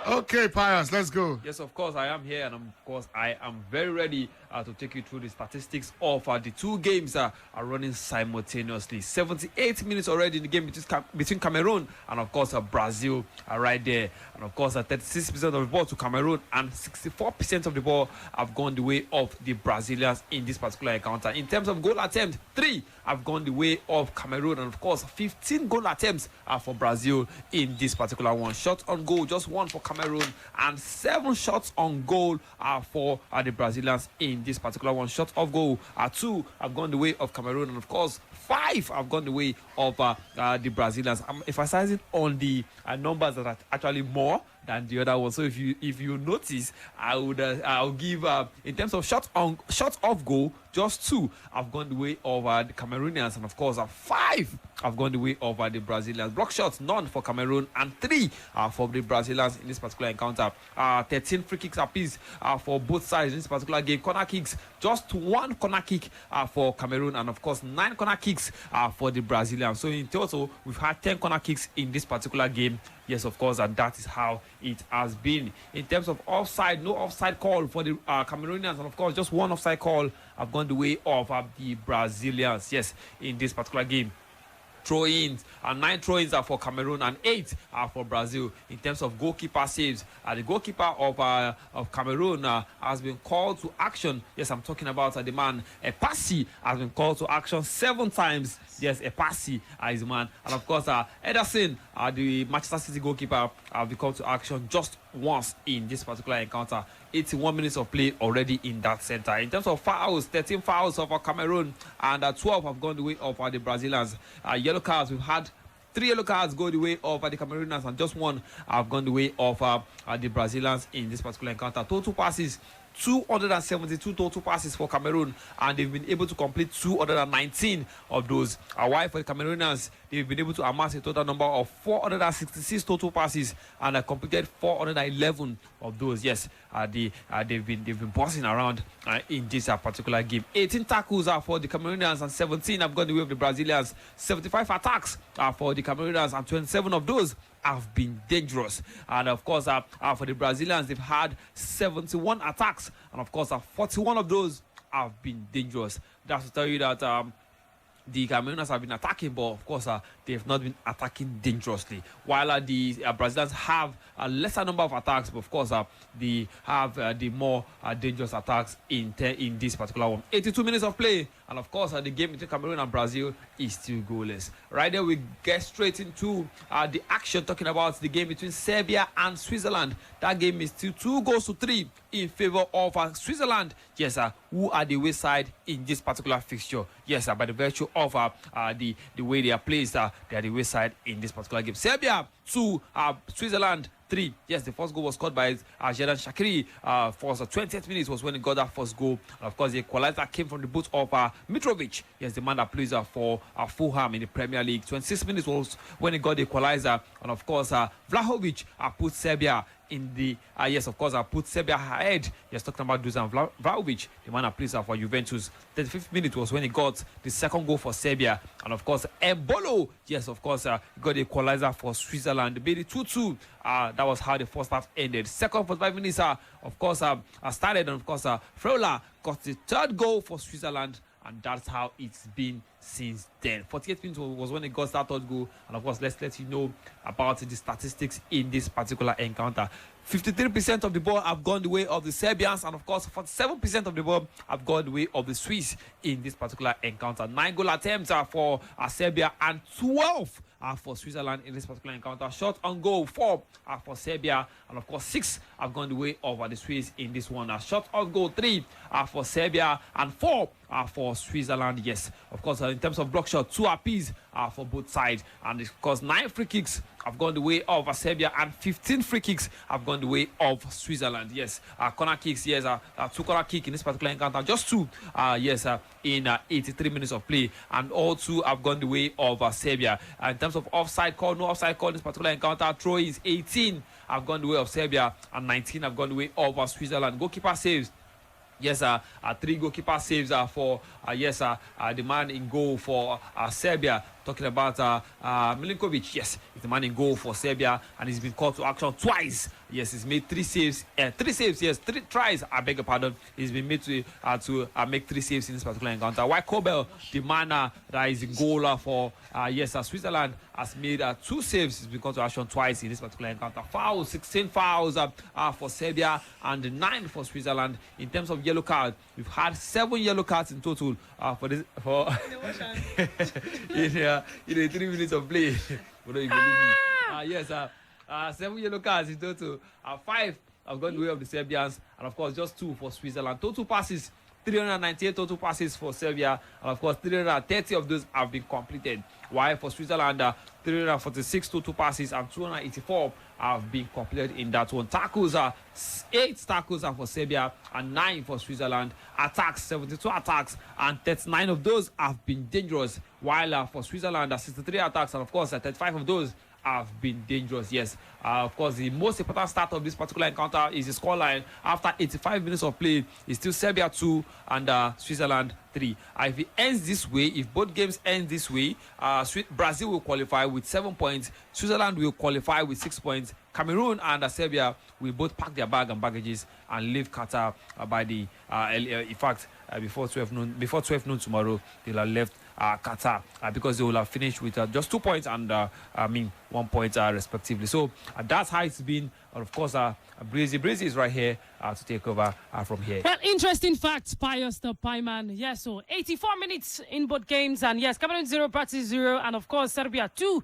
Okay, Pius, let's go. Yes, of course, I am here, and of course, I am very ready to take you through the statistics of the 2 games are running simultaneously. 78 minutes already in the game between Cameroon and, of course, Brazil are right there. And, of course, 36% of the ball to Cameroon and 64% of the ball have gone the way of the Brazilians in this particular encounter. In terms of goal attempt, 3 have gone the way of Cameroon, and, of course, 15 goal attempts are for Brazil in this particular one. Shots on goal, just 1 for Cameroon, and 7 shots on goal are for the Brazilians in this particular one. Shots off goal, 2 have gone the way of Cameroon, and of course 5 have gone the way of the Brazilians. I'm emphasizing on the numbers that are actually more than the other one. So if you notice, I'll give in terms of shots off goal, just 2 have gone the way of the Cameroonians, and of course 5 have gone the way of the Brazilians. Block shots, none for Cameroon, and 3 for the Brazilians in this particular encounter. 13 free kicks apiece for both sides in this particular game. Corner kicks, just 1 corner kick for Cameroon, and of course 9 corner kicks for the Brazilians. So in total, we've had 10 corner kicks in this particular game. Yes, of course, and that is how it has been. In terms of offside, no offside call for the Cameroonians, and of course, just 1 offside call have gone the way of the Brazilians. Yes, in this particular game. Throw-ins, 9 throw-ins are for Cameroon and 8 are for Brazil. In terms of goalkeeper saves, the goalkeeper of Cameroon has been called to action. Yes, I'm talking about the man Epassy has been called to action 7 times. Yes, Epassy is the man, and of course Ederson, the Manchester City goalkeeper, has been called to action just once in this particular encounter. 81 minutes of play already in that center. In terms of fouls, 13 fouls of Cameroon, and 12 have gone the way of the Brazilians. Yellow cards, we've had 3 yellow cards go the way of the Cameroonians, and just 1 have gone the way of the Brazilians in this particular encounter. Total passes, 272 total passes for Cameroon, and they've been able to complete 219 of those. While for the Cameroonians, they've been able to amass a total number of 466 total passes and completed 411 of those. Yes, they've been bossing around in this particular game. 18 tackles are for the Cameroonians and 17 have gone the way of the Brazilians. 75 attacks are for the Cameroonians, and 27 of those have been dangerous. And of course, for the Brazilians, they've had 71 attacks, and of course, 41 of those have been dangerous. That's to tell you that the Cameroonians have been attacking, but of course, they have not been attacking dangerously. While the Brazilians have a lesser number of attacks, but of course, they have the more dangerous attacks in this particular one. 82 minutes of play, and of course, the game between Cameroon and Brazil is still goalless. Right there, we get straight into the action, talking about the game between Serbia and Switzerland. That game is still 2-3 in favor of Switzerland. Yes, who are the way side in this particular fixture? Yes, by the virtue of the way they are placed, they are the way side in this particular game. Serbia 2, Switzerland 3. Yes, the first goal was scored by Xherdan Shaqiri. For the 20th minute was when he got that first goal. And of course, the equalizer came from the boot of Mitrovic. Yes, the man that plays for Fulham in the Premier League. 26 minutes was when he got the equalizer. And of course, Vlahovic put Serbia in the yes, of course, I put Serbia ahead. Yes, talking about Dusan Vlahovic, the man that plays for Juventus. 35th minute was when he got the second goal for Serbia, and of course, Mbeumo, yes, of course, got the equalizer for Switzerland. Made it 2-2. That was how the first half ended. Second 45 minutes, of course, started, and of course, Freuler got the third goal for Switzerland. And that's how it's been since then. 48th minute was when he got that third goal. And of course, let's let you know about the statistics in this particular encounter. 53% of the ball have gone the way of the Serbians, and of course 47% of the ball have gone the way of the Swiss in this particular encounter. 9 goal attempts for Serbia and 12 for Switzerland in this particular encounter. Shot on goal 4 for Serbia, and of course 6 have gone the way of the Swiss in this one. Shot on goal 3 for Serbia and 4 for Switzerland. Yes, of course, in terms of block shot, 2 apiece for both sides, and of course 9 free kicks have gone the way of Serbia, and 15 free kicks have gone the way of Switzerland. Yes, corner kicks, yes, 2 corner kicks in this particular encounter, just 2, yes, in 83 minutes of play, and all 2 have gone the way of Serbia. In terms of offside call, no offside call in this particular encounter. Throw-ins, 18 have gone the way of Serbia, and 19 have gone the way of Switzerland. Goalkeeper saves. Yes, 3 goalkeeper saves for yes, the man in goal for Serbia. Talking about Milenkovic, yes, he's the man in goal for Serbia, and he's been called to action twice. Yes, he's made 3 saves. 3 saves, yes, 3 tries. I beg your pardon. He's been made to make 3 saves in this particular encounter. While Kobel, the man that is in goal for yes, Switzerland, has made 2 saves. He's been called to action twice in this particular encounter. Fouls, 16 fouls for Serbia and 9 for Switzerland. In terms of yellow card, we've had 7 yellow cards in total for this in 3 minutes of play. Yes, 7 yellow cards in total. 5 have gone the way of the Serbians, and of course just 2 for Switzerland. Total passes, 398 total passes for Serbia, and of course 330 of those have been completed. While for Switzerland, 346 total passes and 284 have been completed in that one. Tackles are 8 tackles are for Serbia and 9 for Switzerland. Attacks, 72 attacks, and 39 of those have been dangerous. While for Switzerland, 63 attacks, and of course 35 of those have been dangerous. Yes, of course, the most important start of this particular encounter is the scoreline. After 85 minutes of play, it's still Serbia 2 and Switzerland 3. If it ends this way, if both games end this way, Brazil will qualify with 7 points. Switzerland will qualify with 6 points. Cameroon and Serbia will both pack their bag and baggages and leave Qatar by the in fact before 12 noon tomorrow. They'll have left Qatar because they will have finished with just 2 points and 1 point respectively. So that's how it's been. And of course, Breezy is right here to take over from here. Well, interesting facts, Pius the Pieman. Yes, so 84 minutes in both games, and yes, Cameroon 0, Brazil 0, and of course Serbia 2,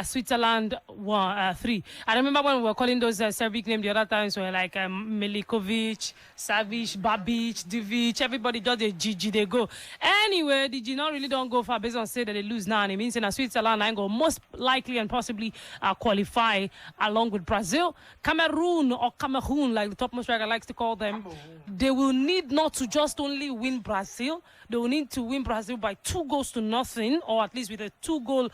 Switzerland 3. I remember when we were calling those Serbic names the other times, we were like Milinkovic, Savic, Babic, Divic, everybody just the GG they go. Anyway, the G not really don't go far based on say that they lose now, and it means in Switzerland I go most likely and possibly qualify along with Brazil. Cameroon, or Cameroon, like the topmost striker likes to call them, they will need not to just only win Brazil. They will need to win Brazil by 2-0, or at least with a 2-goal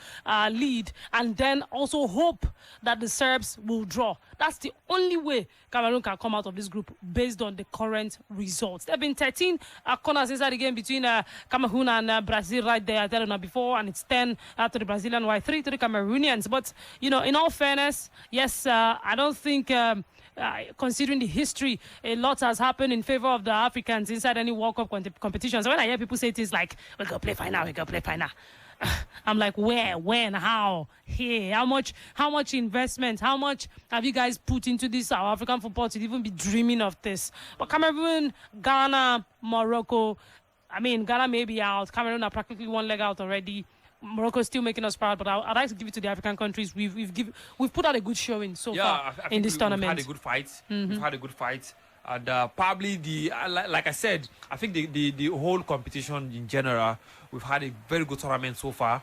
lead, and then also hope that the Serbs will draw. That's the only way Cameroon can come out of this group based on the current results. There have been 13 corners inside the game between Cameroon and Brazil right there. I tell you now before, and it's 10 to the Brazilian, while 3 to the Cameroonians. But in all fairness, yes, I don't think, considering the history, a lot has happened in favor of the Africans inside any World Cup competition. So when I hear people say things like, we're going to play final, I'm like, where, when, how, here, how much investment, how much have you guys put into this South African football to even be dreaming of this? But Cameroon, Ghana, Morocco, Ghana may be out. Cameroon are practically one leg out already. Morocco is still making us proud, but I'd like to give it to the African countries. We've put out a good showing so far in this tournament. We've had a good fight. We've had a good fight. And probably like I said, I think the whole competition in general, we've had a very good tournament so far.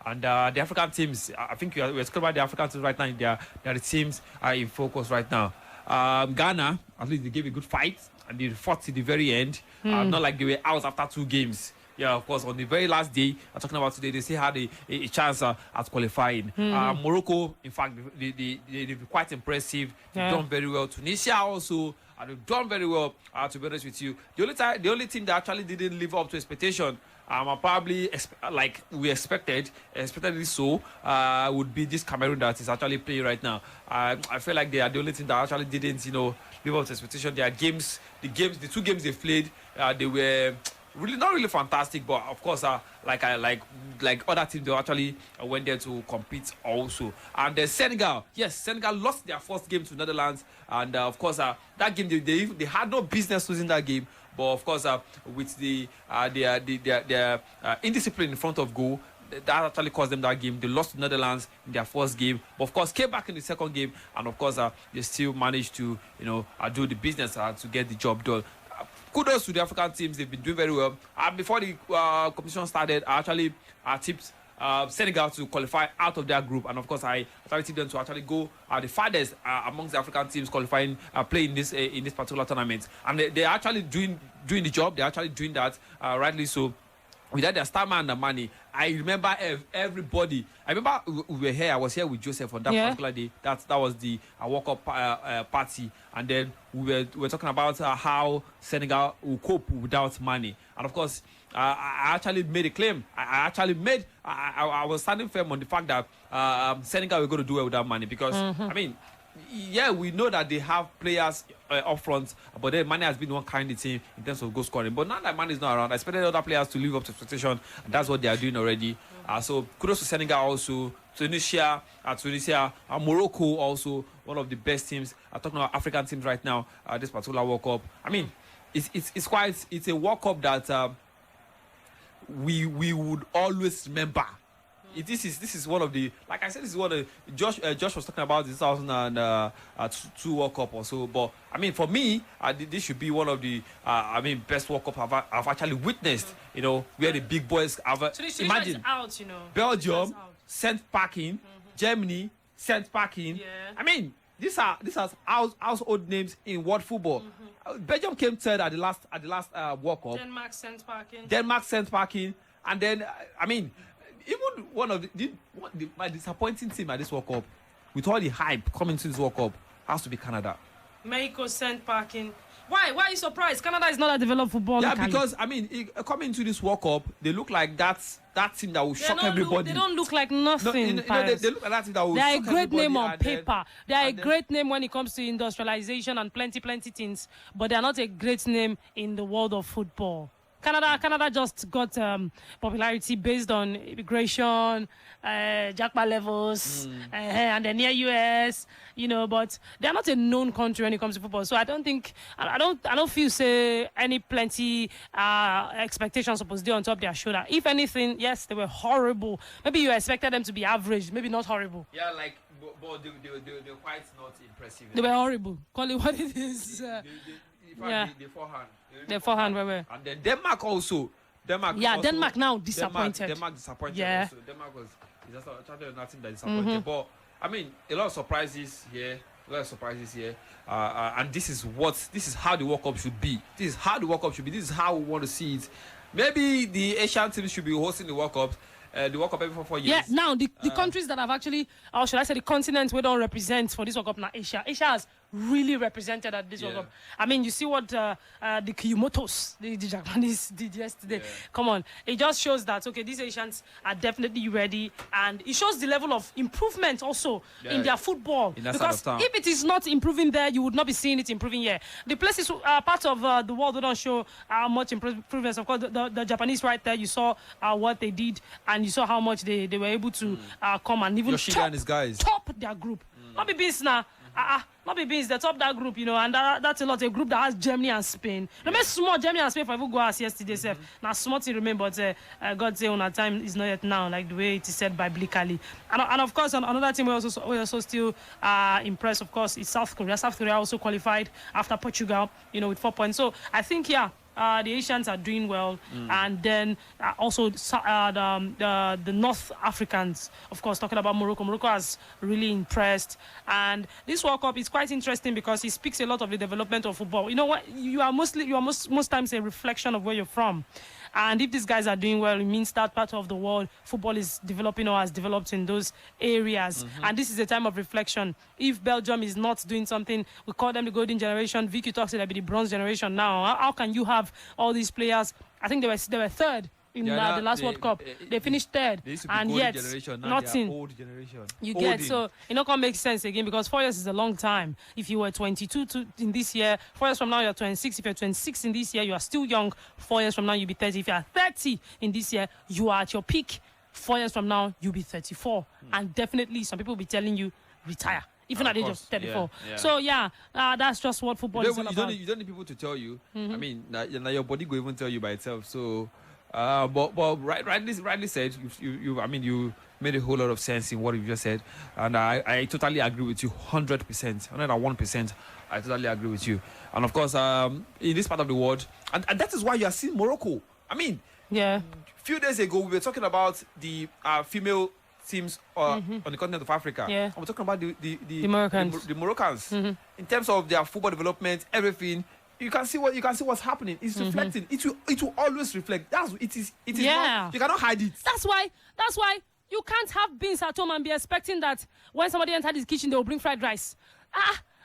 And the African teams, I think we're talking about the African teams right now. They are the teams are in focus right now. Ghana, at least they gave a good fight and they fought to the very end. Not like they were out after 2 games. Yeah, of course, on the very last day, I'm talking about today, they still had a chance at qualifying. Morocco, in fact, they've been quite impressive. They've done very well. Tunisia also, they've done very well, to be honest with you. The only team that actually didn't live up to expectation, probably like we expectedly so, would be this Cameroon that is actually playing right now. I feel like they are the only team that actually didn't, live up to expectation. Their games, the 2 games they played, they were really not really fantastic, but of course, like other teams, they actually went there to compete also. And Senegal lost their first game to Netherlands, and of course, that game they had no business losing that game. But of course, with their indiscipline in front of goal, that actually cost them that game. They lost to Netherlands in their first game, but of course came back in the second game, and of course they still managed to do the business to get the job done. Kudos to the African teams. They've been doing very well. Before the competition started, I actually tipped Senegal to qualify out of their group, and of course I tipped them to actually go the farthest amongst the African teams qualifying, playing this particular tournament. And they're actually doing the job. They're actually doing that rightly so. Without their star man and money, I remember everybody. I remember we were here. I was here with Joseph on that particular day. That was the World Cup party, and then we were talking about how Senegal will cope without money. And of course, I actually made a claim. I was standing firm on the fact that Senegal were going to do well without money because we know that they have players up front, but then Mane has been one kind of team in terms of goal scoring. But now that Mane is not around, I expected other players to live up to expectation, and that's what they are doing already. So kudos to Senegal also, Tunisia, Morocco also, one of the best teams. I'm talking about African teams right now. This particular World Cup. It's a World Cup that we would always remember. This is one of the, like I said, this is what Josh was talking about the 2002 World Cup or so. But for me, this should be one of the best World Cup I've actually witnessed. Where the big boys have. Imagine out, Belgium sent packing, Germany sent packing. Yeah. These are household names in world football. Belgium came third at the last World Cup. Denmark sent packing, and then even one of my disappointing team at this World Cup, with all the hype coming to this World Cup, has to be Canada. Mexico sent packing. Why are you surprised? Canada is not a developed football. Yeah, because coming to this World Cup, they look like that team that will shock everybody. They don't look like nothing. They look like that team that will shock everybody. They are a great name on paper. They are a great name when it comes to industrialization and plenty things. But they are not a great name in the world of football. Canada just got popularity based on immigration, jackpot levels, and they're near US, but they're not a known country when it comes to football. So I don't feel any plenty expectations supposed to be on top of their shoulder. If anything, yes, they were horrible. Maybe you expected them to be average, maybe not horrible. Yeah, but they were quite not impressive. They were horrible. Call it what it is. The forehand. The forehand, where? And then Denmark also. Denmark now disappointed. Denmark disappointed. Yeah. Also. Denmark was nothing that disappointed. But a lot of surprises here. And this is how the World Cup should be. This is how we want to see it. Maybe the Asian teams should be hosting the World Cup. The World Cup every 4 years. Yeah, now the countries that have actually, or should I say the continents we don't represent for this World Cup now, Asia has really represented at this World Cup. I mean, you see what the Kiyumotos, the Japanese, did yesterday. Come on. It just shows that, okay, these Asians are definitely ready, and it shows the level of improvement also in their football. Because if it is not improving there, you would not be seeing it improving here. The places, part of the world that don't show how much improvements. Of course, the Japanese right there, you saw what they did, and you saw how much they were able to come and even top their group. Not be beans now. Not be beans. They top that group, you know, and that's a lot. A group that has Germany and Spain. Remember, small Germany and Spain for even go as yesterday. Now, small to remember, but God say on our time is not yet now, like the way it is said by Blikali. And of course, another team we also still impressed. Of course, is South Korea. South Korea also qualified after Portugal, you know, with 4 points. So I think the Asians are doing well, and then also the North Africans, of course, talking about Morocco. Morocco has really impressed, and this World Cup is quite interesting because it speaks a lot of the development of football. You know what? You are most times a reflection of where you're from. And if these guys are doing well, it means that part of the world football is developing or has developed in those areas. And this is a time of reflection. If Belgium is not doing something, we call them the golden generation. Vicky talks about the bronze generation now. How can you have all these players? I think they were third in the last World Cup. They finished third, and yet nothing. Old generation. You get so it not gonna make sense again, because 4 years is a long time. If you were 22 in this year, 4 years from now you're 26. If you're 26 in this year, you are still young. 4 years from now you'll be 30. If you are 30 in this year, you are at your peak. 4 years from now you'll be 34, and definitely some people will be telling you retire. Even at the age of 34. So that's just what football is all about. You don't need people to tell you. I mean, now your body will even tell you by itself. So, but rightly said. You made a whole lot of sense in what you just said, and I totally agree with you 100%, 101%. I totally agree with you. And of course, in this part of the world, and that is why you are seeing Morocco. I mean, a few days ago we were talking about the female teams on the continent of Africa. And we're talking about the Moroccans. The Moroccans. In terms of their football development, everything, you can see what's happening. It's reflecting. It will always reflect. It is not, you cannot hide it. That's why you can't have beans at home and be expecting that when somebody enters his kitchen they will bring fried rice.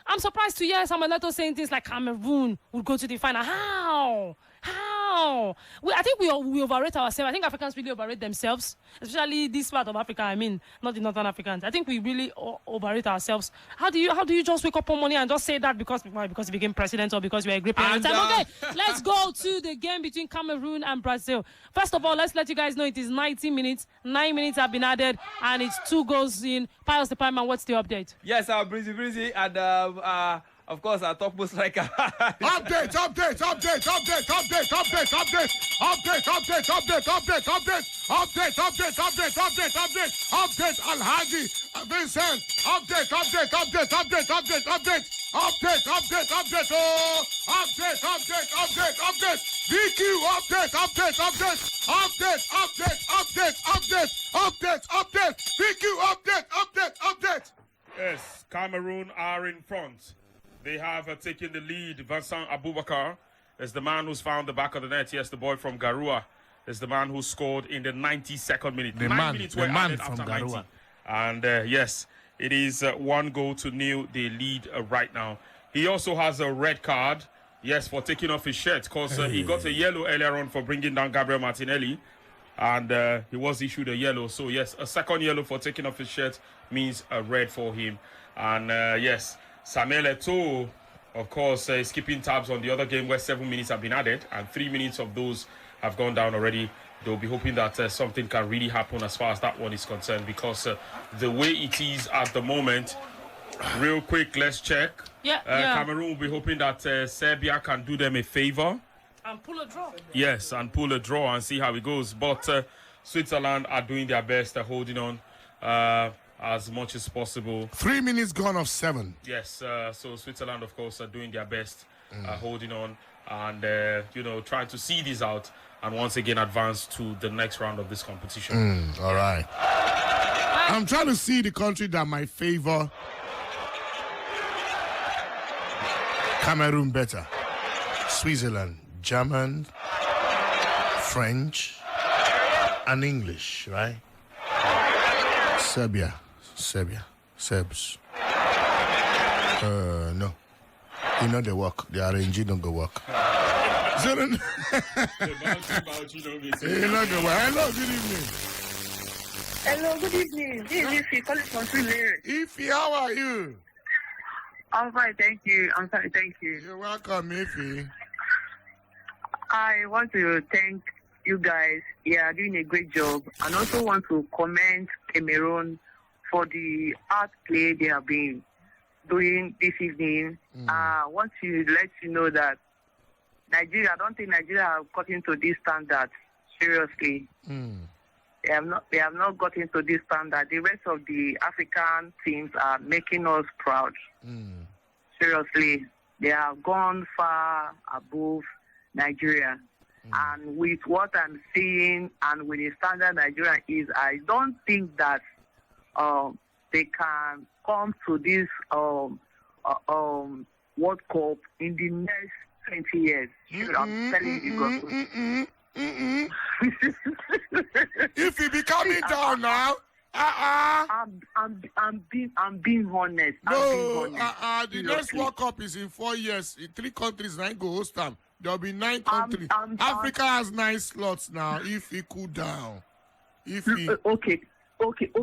I'm surprised to hear someone let us saying things like Cameroon will go to the final. How? I think we overrate ourselves. I think Africans really overrate themselves, especially this part of Africa. I mean, not the Northern Africans. I think we really overrate ourselves. How do you just wake up one morning and just say that because you became president or because you are a great player? Okay, let's go to the game between Cameroon and Brazil. First of all, let's let you guys know it is 90 minutes. 9 minutes have been added, and it's 2 goals in. Pius the Piman, what's the update? Yes, breezy, and of course, our topmost striker. Update. Alhaji Vincent. Update. DQ, update. DQ, update. Yes, Cameroon are in front. They have taken the lead. Vincent Aboubakar is the man who's found the back of the net. Yes, the boy from Garua is the man who scored in the 92nd minute. The 9 minutes were man added from after Garua. 90. And yes, it is 1-0. They lead right now. He also has a red card, yes, for taking off his shirt, because he got a yellow earlier on for bringing down Gabriel Martinelli. And he was issued a yellow. So yes, a second yellow for taking off his shirt means a red for him. And yes, Samuel Eto'o, of course, is keeping tabs on the other game where 7 minutes have been added, and 3 minutes of those have gone down already. They'll be hoping that something can really happen as far as that one is concerned, because the way it is at the moment, real quick, let's check. Cameroon will be hoping that Serbia can do them a favor. And pull a draw. Yes, and pull a draw and see how it goes. But Switzerland are doing their best, holding on as much as possible. 3 minutes gone of 7. Yes, so Switzerland, of course, are doing their best, holding on and, trying to see this out and once again advance to the next round of this competition. All right. I'm trying to see the country that might favor Cameroon better. Switzerland, German, French, and English, right? Serbs. No. You know they work. The arranging don't go work. Zero. You know go work. Hello, good evening. Hello, good evening. This is Ify calling from Tolo. Ify, how are you? I'm fine, thank you. I'm fine, thank you. You're welcome, Ify. I want to thank you guys. You are doing a great job. And also want to commend Cameroon for the art play they have been doing this evening. I want to let you know that Nigeria, I don't think Nigeria have gotten to this standard. Seriously. They have not gotten to this standard. The rest of the African teams are making us proud. Seriously. They have gone far above Nigeria. And with what I'm seeing and with the standard Nigeria is, I don't think that they can come to this World Cup in the next 20 years. I'm telling you, If you be coming down now, I'm being honest. The next World Cup is in 4 years. 3 countries now go host them. There'll be 9 countries. Africa has 9 slots now. If he cool down, okay.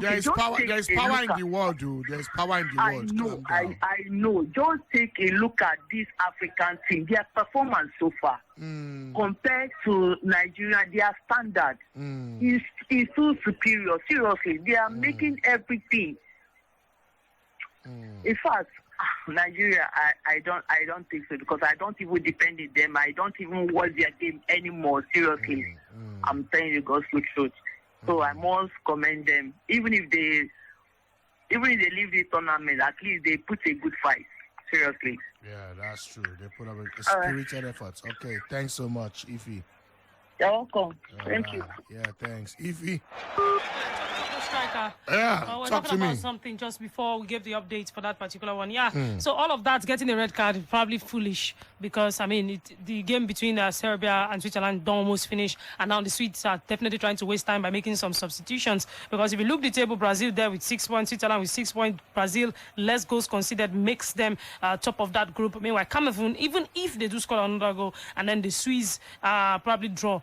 There is power. There is power in the world, dude. There is power in the world. I know. Just take a look at this African team. Their performance so far, compared to Nigeria, their standard is too superior. Seriously, they are making everything. In fact, Nigeria, I don't think so, because I don't even depend on them. I don't even watch their game anymore. Seriously, I'm telling you God's truth. So I must commend them. Even if they leave the tournament, at least they put a good fight. Seriously. Yeah, that's true. They put up a spirited effort. Okay, thanks so much, Ify. You're welcome. Thank you. Yeah, thanks, Ify. Striker. Yeah, we're talk talking to about me. something just before we gave the update for that particular one. Yeah. So all of that getting a red card is probably foolish, because I mean the game between Serbia and Switzerland don't almost finish, and now the Swedes are definitely trying to waste time by making some substitutions. Because if you look at the table, Brazil there with 6 points, Switzerland with 6 points. Brazil less goals conceded makes them top of that group. Meanwhile, Cameroon, even if they do score another goal and then the Swiss probably draw,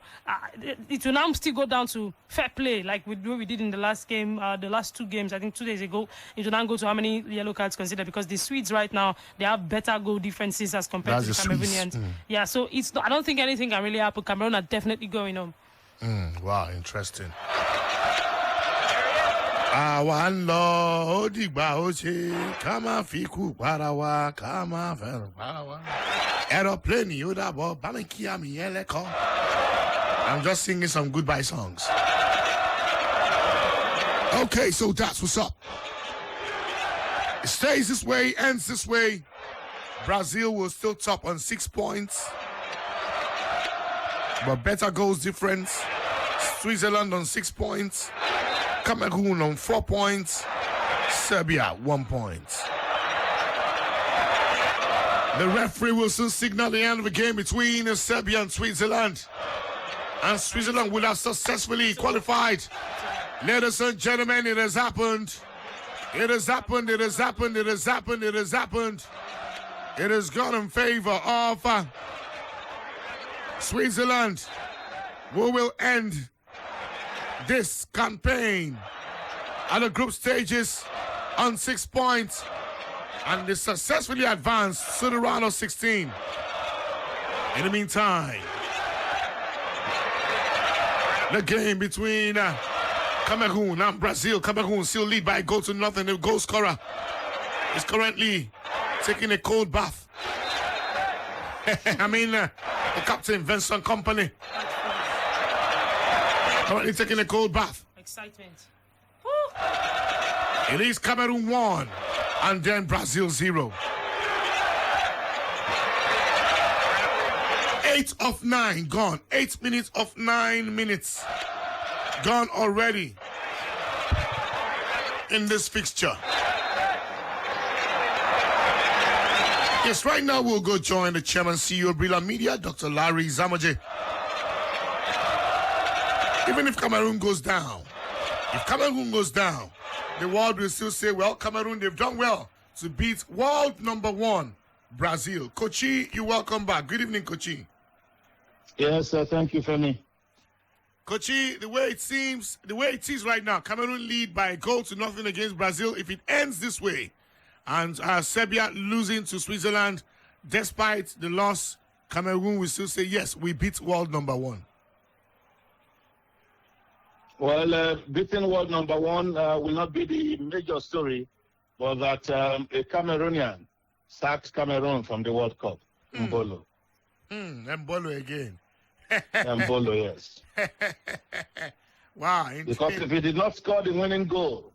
it will now still go down to fair play, like we did in the last game. The last 2 games, I think 2 days ago, it will now go to how many yellow cards considered, because the Swedes right now, they have better goal differences as compared to the Cameroonians. Yeah, so it's I don't think anything can really happen. Cameroon are definitely going home. Wow, interesting. Awan lo odigba oche kama fiku parawa kama fero parawa aeroplane yodabo bamikia mi eleko. I'm just singing some goodbye songs. Okay, so that's what's up. It stays this way, ends this way. Brazil will still top on 6 points, but better goals difference. Switzerland on 6 points. Cameroon on 4 points. Serbia 1 point. The referee will soon signal the end of the game between Serbia and Switzerland. And Switzerland will have successfully qualified. Ladies and gentlemen, it has happened. It has happened. It has happened. It has happened. It has happened. It has gone in favor of Switzerland, who will end this campaign at the group stages on 6 points, and they successfully advanced to the round of 16. In the meantime, the game between Cameroon and Brazil. Cameroon still lead by a goal to nothing. The goal scorer is currently taking a cold bath. the captain, Vincent Kompany, currently taking a cold bath. Excitement. It is Cameroon 1 and then Brazil 0. 8 of 9 gone. 8 minutes of 9 minutes gone already in this fixture. Yes, right now we'll go join the chairman CEO of Brila Media, Dr. Larry Zamaje. Even if Cameroon goes down, the world will still say, well, Cameroon, they've done well to beat world number 1, Brazil. Kochi, you're welcome back. Good evening, Kochi. Yes, thank you, Femi. Kochi, the way it is right now, Cameroon lead by a goal to nothing against Brazil. If it ends this way, and Serbia losing to Switzerland, despite the loss, Cameroon will still say, yes, we beat world number 1. Well, beating world number 1 will not be the major story, but that a Cameroonian sacked Cameroon from the World Cup. Mbeumo. Mbeumo again. Mbeumo, yes. Wow. Because if he did not score the winning goal,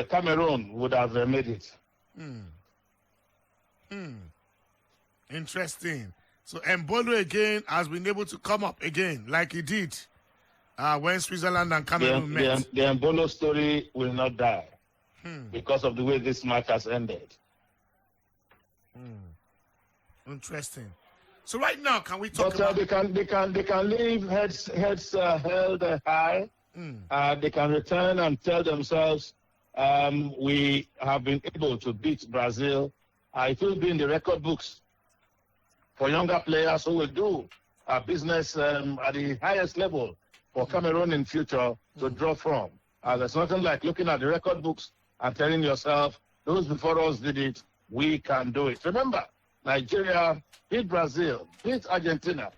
Cameroon would have made it. Interesting. So Mbeumo again has been able to come up again like he did when Switzerland and Cameroon met. The Mbeumo story will not die because of the way this match has ended. Interesting. So right now, can we talk about? about... They can leave heads held high. They can return and tell themselves, we have been able to beat Brazil. It will be in the record books for younger players who will do business at the highest level for Cameroon in future to draw from. There's nothing like looking at the record books and telling yourself, those before us did it, we can do it. Remember, Nigeria beat Brazil, beat Argentina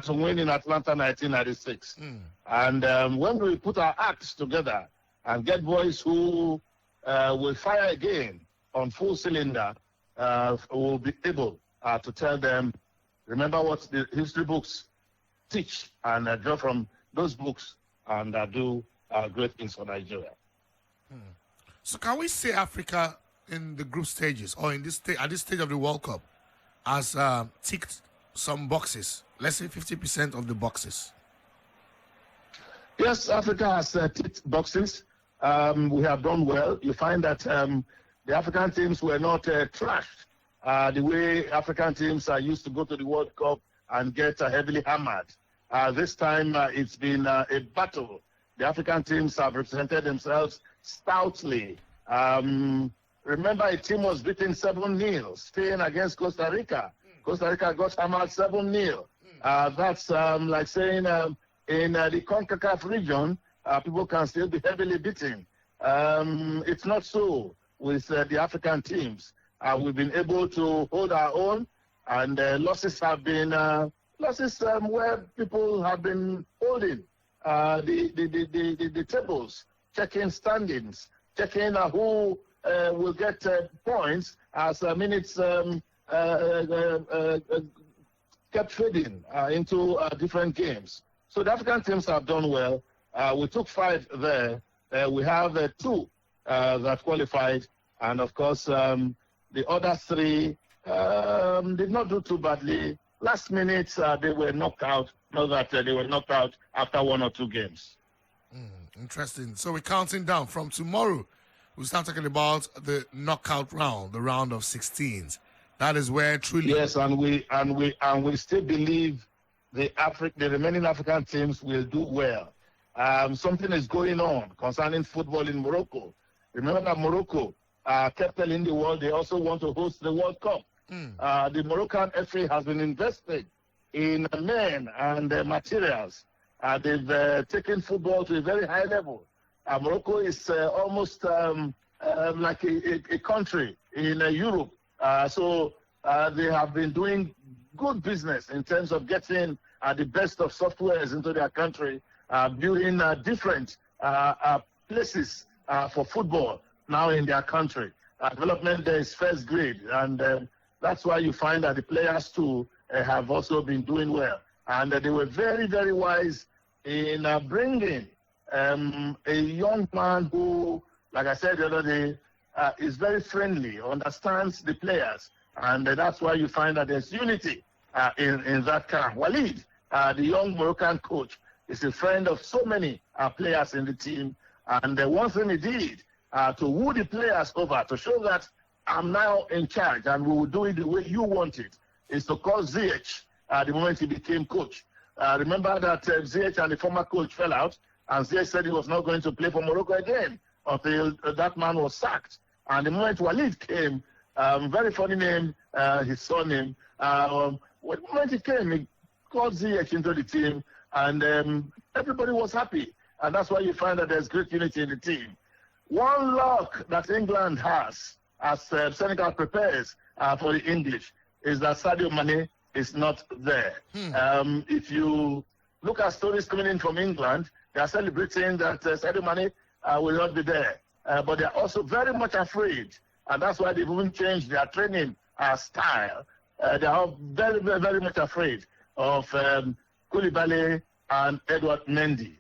to win in Atlanta 1996. And when we put our acts together and get boys who will fire again on full cylinder, we'll be able to tell them, remember what the history books teach, and draw from those books and do great things for Nigeria. So can we say Africa in the group stages or in this at this stage of the World Cup has ticked some boxes, let's say 50% of the boxes? Yes, Africa has ticked boxes. We have done well. You find that the African teams were not trashed the way African teams are used to go to the World Cup and get heavily hammered. This time it's been a battle. The African teams have represented themselves stoutly. Remember, a team was beaten 7-0, Spain against Costa Rica. Costa Rica got hammered 7-0. That's like saying in the CONCACAF region, people can still be heavily beaten. It's not so with the African teams. We've been able to hold our own, and losses have been losses where people have been holding the tables, checking standings, checking who will get points as minutes kept fading into different games. So the African teams have done well. We took 5 there. We have 2 that qualified, and of course the other 3 did not do too badly. Last minute they were knocked out. Not that they were knocked out after 1 or 2 games. Interesting. So we're counting down from tomorrow. We start talking about the knockout round, the round of 16s. That is where truly. Yes, and we still believe the remaining African teams will do well. Something is going on concerning football in Morocco. Remember that Morocco kept telling the world they also want to host the World Cup. The Moroccan FA has been invested in men and materials. They've taken football to a very high level. Morocco is almost like a country in Europe. So they have been doing good business in terms of getting the best of softwares into their country, building different places for football now in their country. Development there is first grade, and that's why you find that the players too have also been doing well. And they were very, very wise in bringing a young man who, like I said the other day, is very friendly, understands the players, and that's why you find that there's unity in that camp. Walid, the young Moroccan coach, is a friend of so many players in the team, and one thing he did to woo the players over, to show that I'm now in charge and we will do it the way you want it, is to call Ziyech the moment he became coach. Remember that Ziyech and the former coach fell out, and Ziyech said he was not going to play for Morocco again until that man was sacked. And the moment Walid came, very funny name, his surname, when the moment he came, he called Ziyech into the team, and everybody was happy. And that's why you find that there's great unity in the team. One luck that England has, as Senegal prepares for the English, is that Sadio Mane is not there. If you look at stories coming in from England, they are celebrating that Sadio Mane will not be there. But they are also very much afraid, and that's why they've even changed their training style. They are very, very, very much afraid of Koulibaly and Edouard Mendy.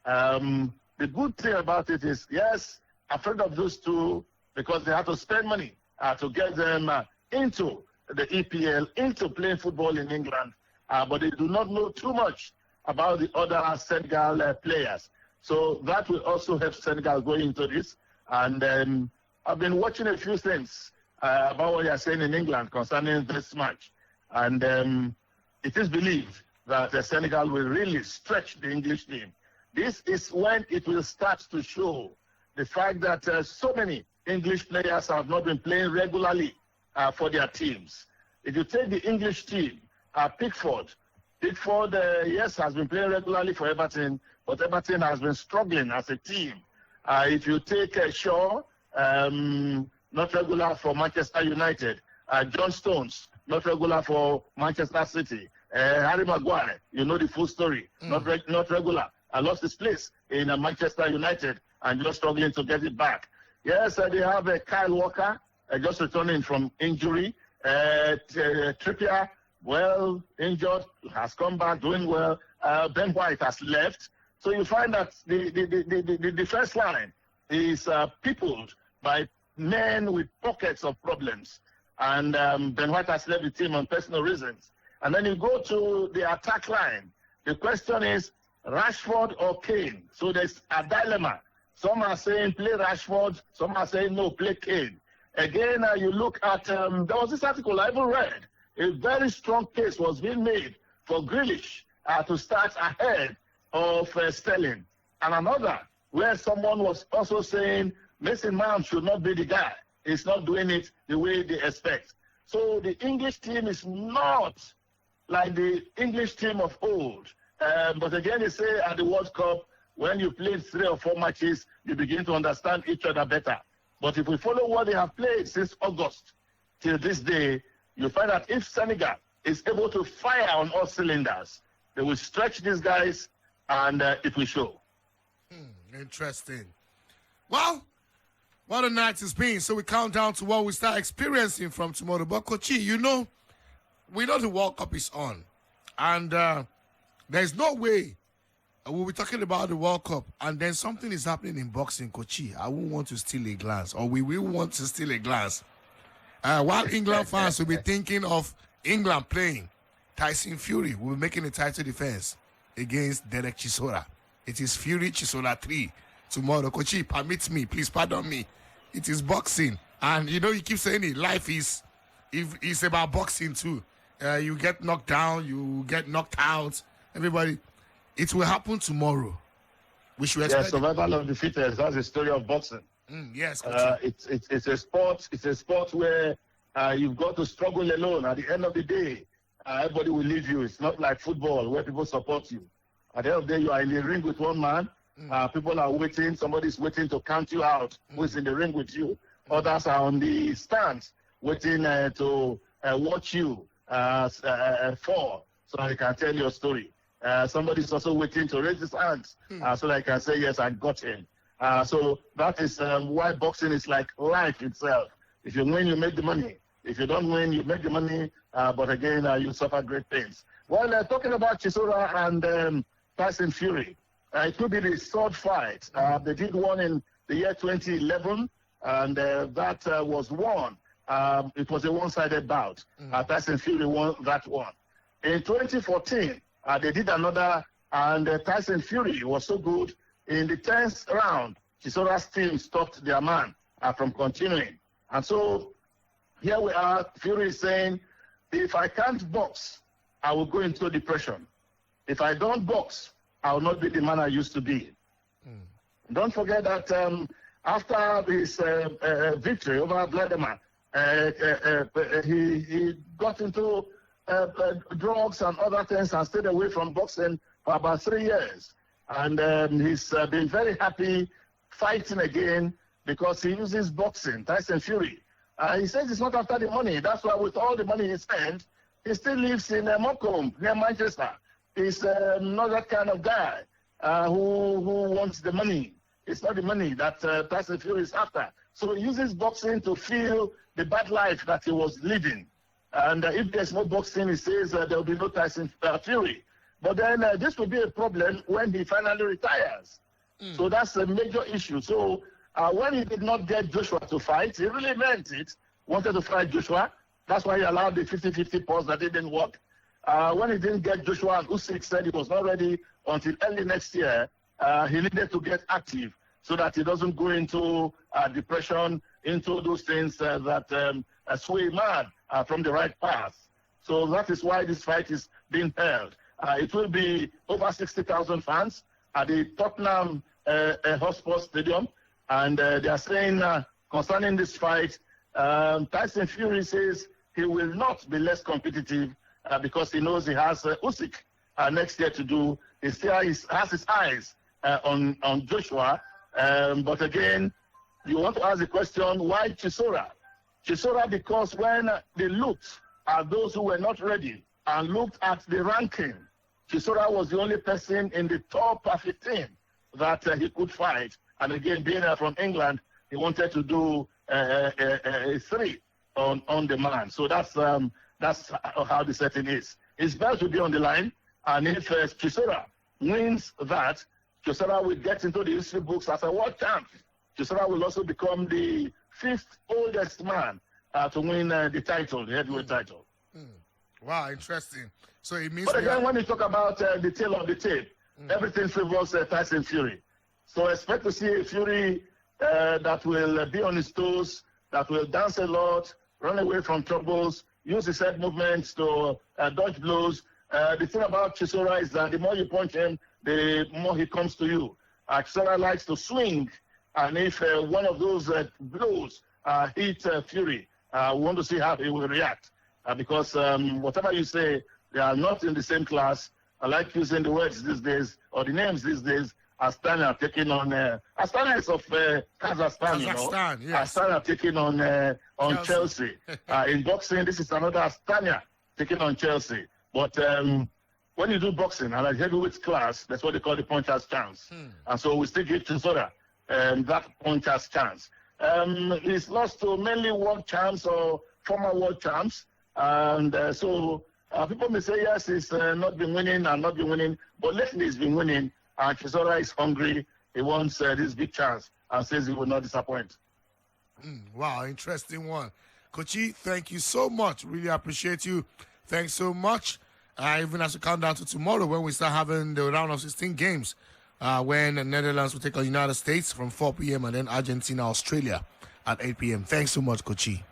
The good thing about it is, yes, afraid of those two because they have to spend money to get them into the EPL, into playing football in England, but they do not know too much about the other Senegal players. So that will also help Senegal go into this. And I've been watching a few things about what they are saying in England concerning this match. And it is believed that Senegal will really stretch the English team. This is when it will start to show the fact that so many English players have not been playing regularly for their teams. If you take the English team, Pickford, yes, has been playing regularly for Everton, but Everton has been struggling as a team. If you take Shaw, not regular for Manchester United. John Stones, not regular for Manchester City. Harry Maguire, you know the full story, not regular. Lost his place in Manchester United and just struggling to get it back. Yes, they have Kyle Walker, just returning from injury. Trippier, well, injured, has come back, doing well. Ben White has left. So you find that the defense line is peopled by men with pockets of problems. And Ben White has left the team on personal reasons. And then you go to the attack line. The question is Rashford or Kane. So there's a dilemma. Some are saying play Rashford. Some are saying no, play Kane. Again, you look at, there was this article I even read. A very strong case was being made for Grealish to start ahead of Sterling. And another where someone was also saying Mason Mount should not be the guy. He's not doing it the way they expect. So the English team is not like the English team of old. But again, they say at the World Cup, when you play 3 or 4 matches, you begin to understand each other better. But if we follow what they have played since August till this day, you find that if Senegal is able to fire on all cylinders, they will stretch these guys and it will show. Interesting. Well, what a night it's been. So we count down to what we start experiencing from tomorrow. But Kochi, you know, we know the World Cup is on. And there's no way we'll be talking about the World Cup and then something is happening in boxing, Kochi. I won't want to steal a glance, or we will want to steal a glance. While England fans will be thinking of England playing, Tyson Fury will be making a title defense against Derek Chisora. It is Fury Chisora 3 tomorrow. Kochi, permit me, please pardon me. It is boxing. And you know, you keep saying it, life is about boxing too. You get knocked down, you get knocked out, everybody. It will happen tomorrow. We should expect survival of the fittest. That's the story of boxing. Yes. It's a sport. It's a sport where you've got to struggle alone. At the end of the day, everybody will leave you. It's not like football where people support you. At the end of the day, you are in the ring with one man. People are waiting. Somebody's waiting to count you out. Who's in the ring with you? Others are on the stands waiting to watch you fall so they can tell your story. Somebody's also waiting to raise his hands so they can say, yes, I got him. So that is why boxing is like life itself. If you win, you make the money. If you don't win, you make the money, but again, you suffer great pains. Well, talking about Chisora and Tyson Fury, it could be the sword fight. They did one in the year 2011, and that was won. It was a one-sided bout. Tyson Fury won that one. In 2014, they did another, and Tyson Fury was so good. In the 10th round, Chisora's team stopped their man from continuing. And so here we are. Fury is saying, if I can't box, I will go into depression. If I don't box, I will not be the man I used to be. Don't forget that after his victory over Vladimir, he got into drugs and other things and stayed away from boxing for about 3 years. And he's been very happy fighting again because he uses boxing, Tyson Fury. He says it's not after the money. That's why with all the money he spent, he still lives in Morecambe, near Manchester. He's not that kind of guy who wants the money. It's not the money that Tyson Fury is after. So he uses boxing to feel the bad life that he was living. And if there's no boxing, he says there will be no Tyson Fury. But then this will be a problem when he finally retires. So that's a major issue. So when he did not get Joshua to fight, he really meant it, wanted to fight Joshua. That's why he allowed the 50-50 pause that didn't work. When he didn't get Joshua, and Usyk said he was not ready until early next year, he needed to get active so that he doesn't go into depression, into those things that sway man from the right path. So that is why this fight is being held. It will be over 60,000 fans at the Tottenham Hotspur Stadium. And they are saying concerning this fight, Tyson Fury says he will not be less competitive because he knows he has Usyk next year to do. He still has his eyes on Joshua. But again, you want to ask the question, why Chisora? Chisora because when they looked at those who were not ready and looked at the ranking, Chisora was the only person in the top 15 that he could fight. And again, being from England, he wanted to do a 3 on the man. So that's how the setting is. It's better to be on the line. And if Chisora wins that, Chisora will get into the history books as a world champ. Chisora will also become the 5th oldest man to win the title, the heavyweight title. Wow, interesting. So it means. But again, when you talk about the tail of the tape, everything favors Tyson Fury. So expect to see a Fury that will be on his toes, that will dance a lot, run away from troubles, use his head movements to dodge blows. The thing about Chisora is that the more you punch him, the more he comes to you. Chisora likes to swing, and if one of those blows hit Fury, we want to see how he will react. Because whatever you say, they are not in the same class. I like using the words these days, or the names these days. Astana taking on Astana is of Kazakhstan, you know. Yes. Astana taking on Chelsea. In boxing, this is another Astana taking on Chelsea. But when you do boxing and like heavyweight class, that's what they call the puncher's chance. And so we still give Chisora that puncher's chance. He's lost to mainly world champs or former world champs, and so people may say yes, he's not been winning and not been winning, but lately he's been winning. And Chisora is hungry. He wants this big chance and says he will not disappoint. Wow, interesting one. Kochi, thank you so much. Really appreciate you. Thanks so much. Even as we count down to tomorrow when we start having the round of 16 games, when the Netherlands will take on United States from 4 p.m. and then Argentina, Australia at 8 p.m. Thanks so much, Kochi.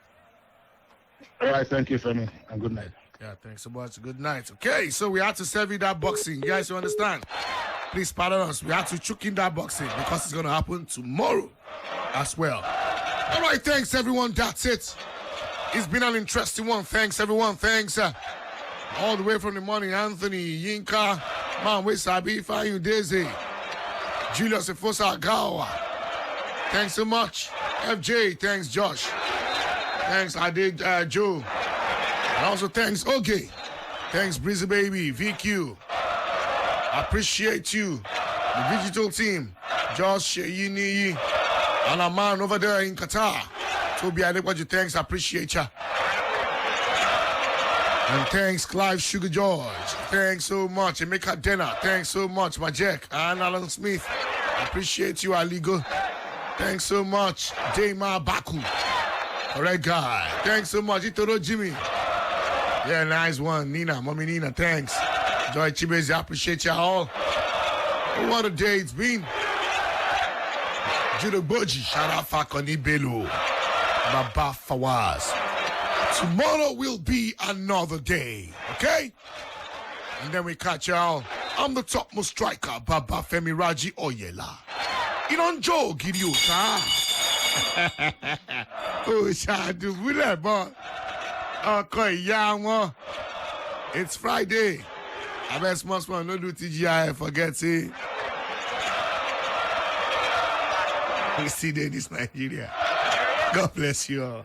All right, thank you, Femi, and good night. Yeah, thanks so much. Good night. Okay, so we had to serve you that boxing. You guys, you understand? Please pardon us. We had to choke in that boxing because it's going to happen tomorrow as well. All right, thanks, everyone. That's it. It's been an interesting one. Thanks, everyone. Thanks. All the way from the morning, Anthony, Yinka, Man, Wesabi, Fayu Daisy, Julius Efosa Gawa. Thanks so much. FJ, thanks, Josh. Thanks, I did, Joe. And also thanks, Oge. Thanks, Breezy Baby, VQ. Appreciate you. The digital team, Josh Yini, and a man over there in Qatar. Toby Adequaji, thanks, appreciate ya. And thanks, Clive Sugar George. Thanks so much. Emeka Denner. Thanks so much, Majek. And Alan Smith. Appreciate you, Aligo. Thanks so much, Dema Baku. Correct guy. Thanks so much, Itoro Jimmy. Yeah, nice one. Nina, Mommy Nina, thanks. Joy Chibezi, appreciate you all. What a day it's been. Judo Boji, shout out Fakoni Belu. Baba Fawaz. Tomorrow will be another day, okay? And then we catch y'all. I'm the topmost striker, Baba Femi Raji Oyela. You don't joke, idiot, huh? Oh, Shadu, boy. Okay, yeah, it's Friday. I bet small no do TGI, forget it. We see this Nigeria. God bless you all.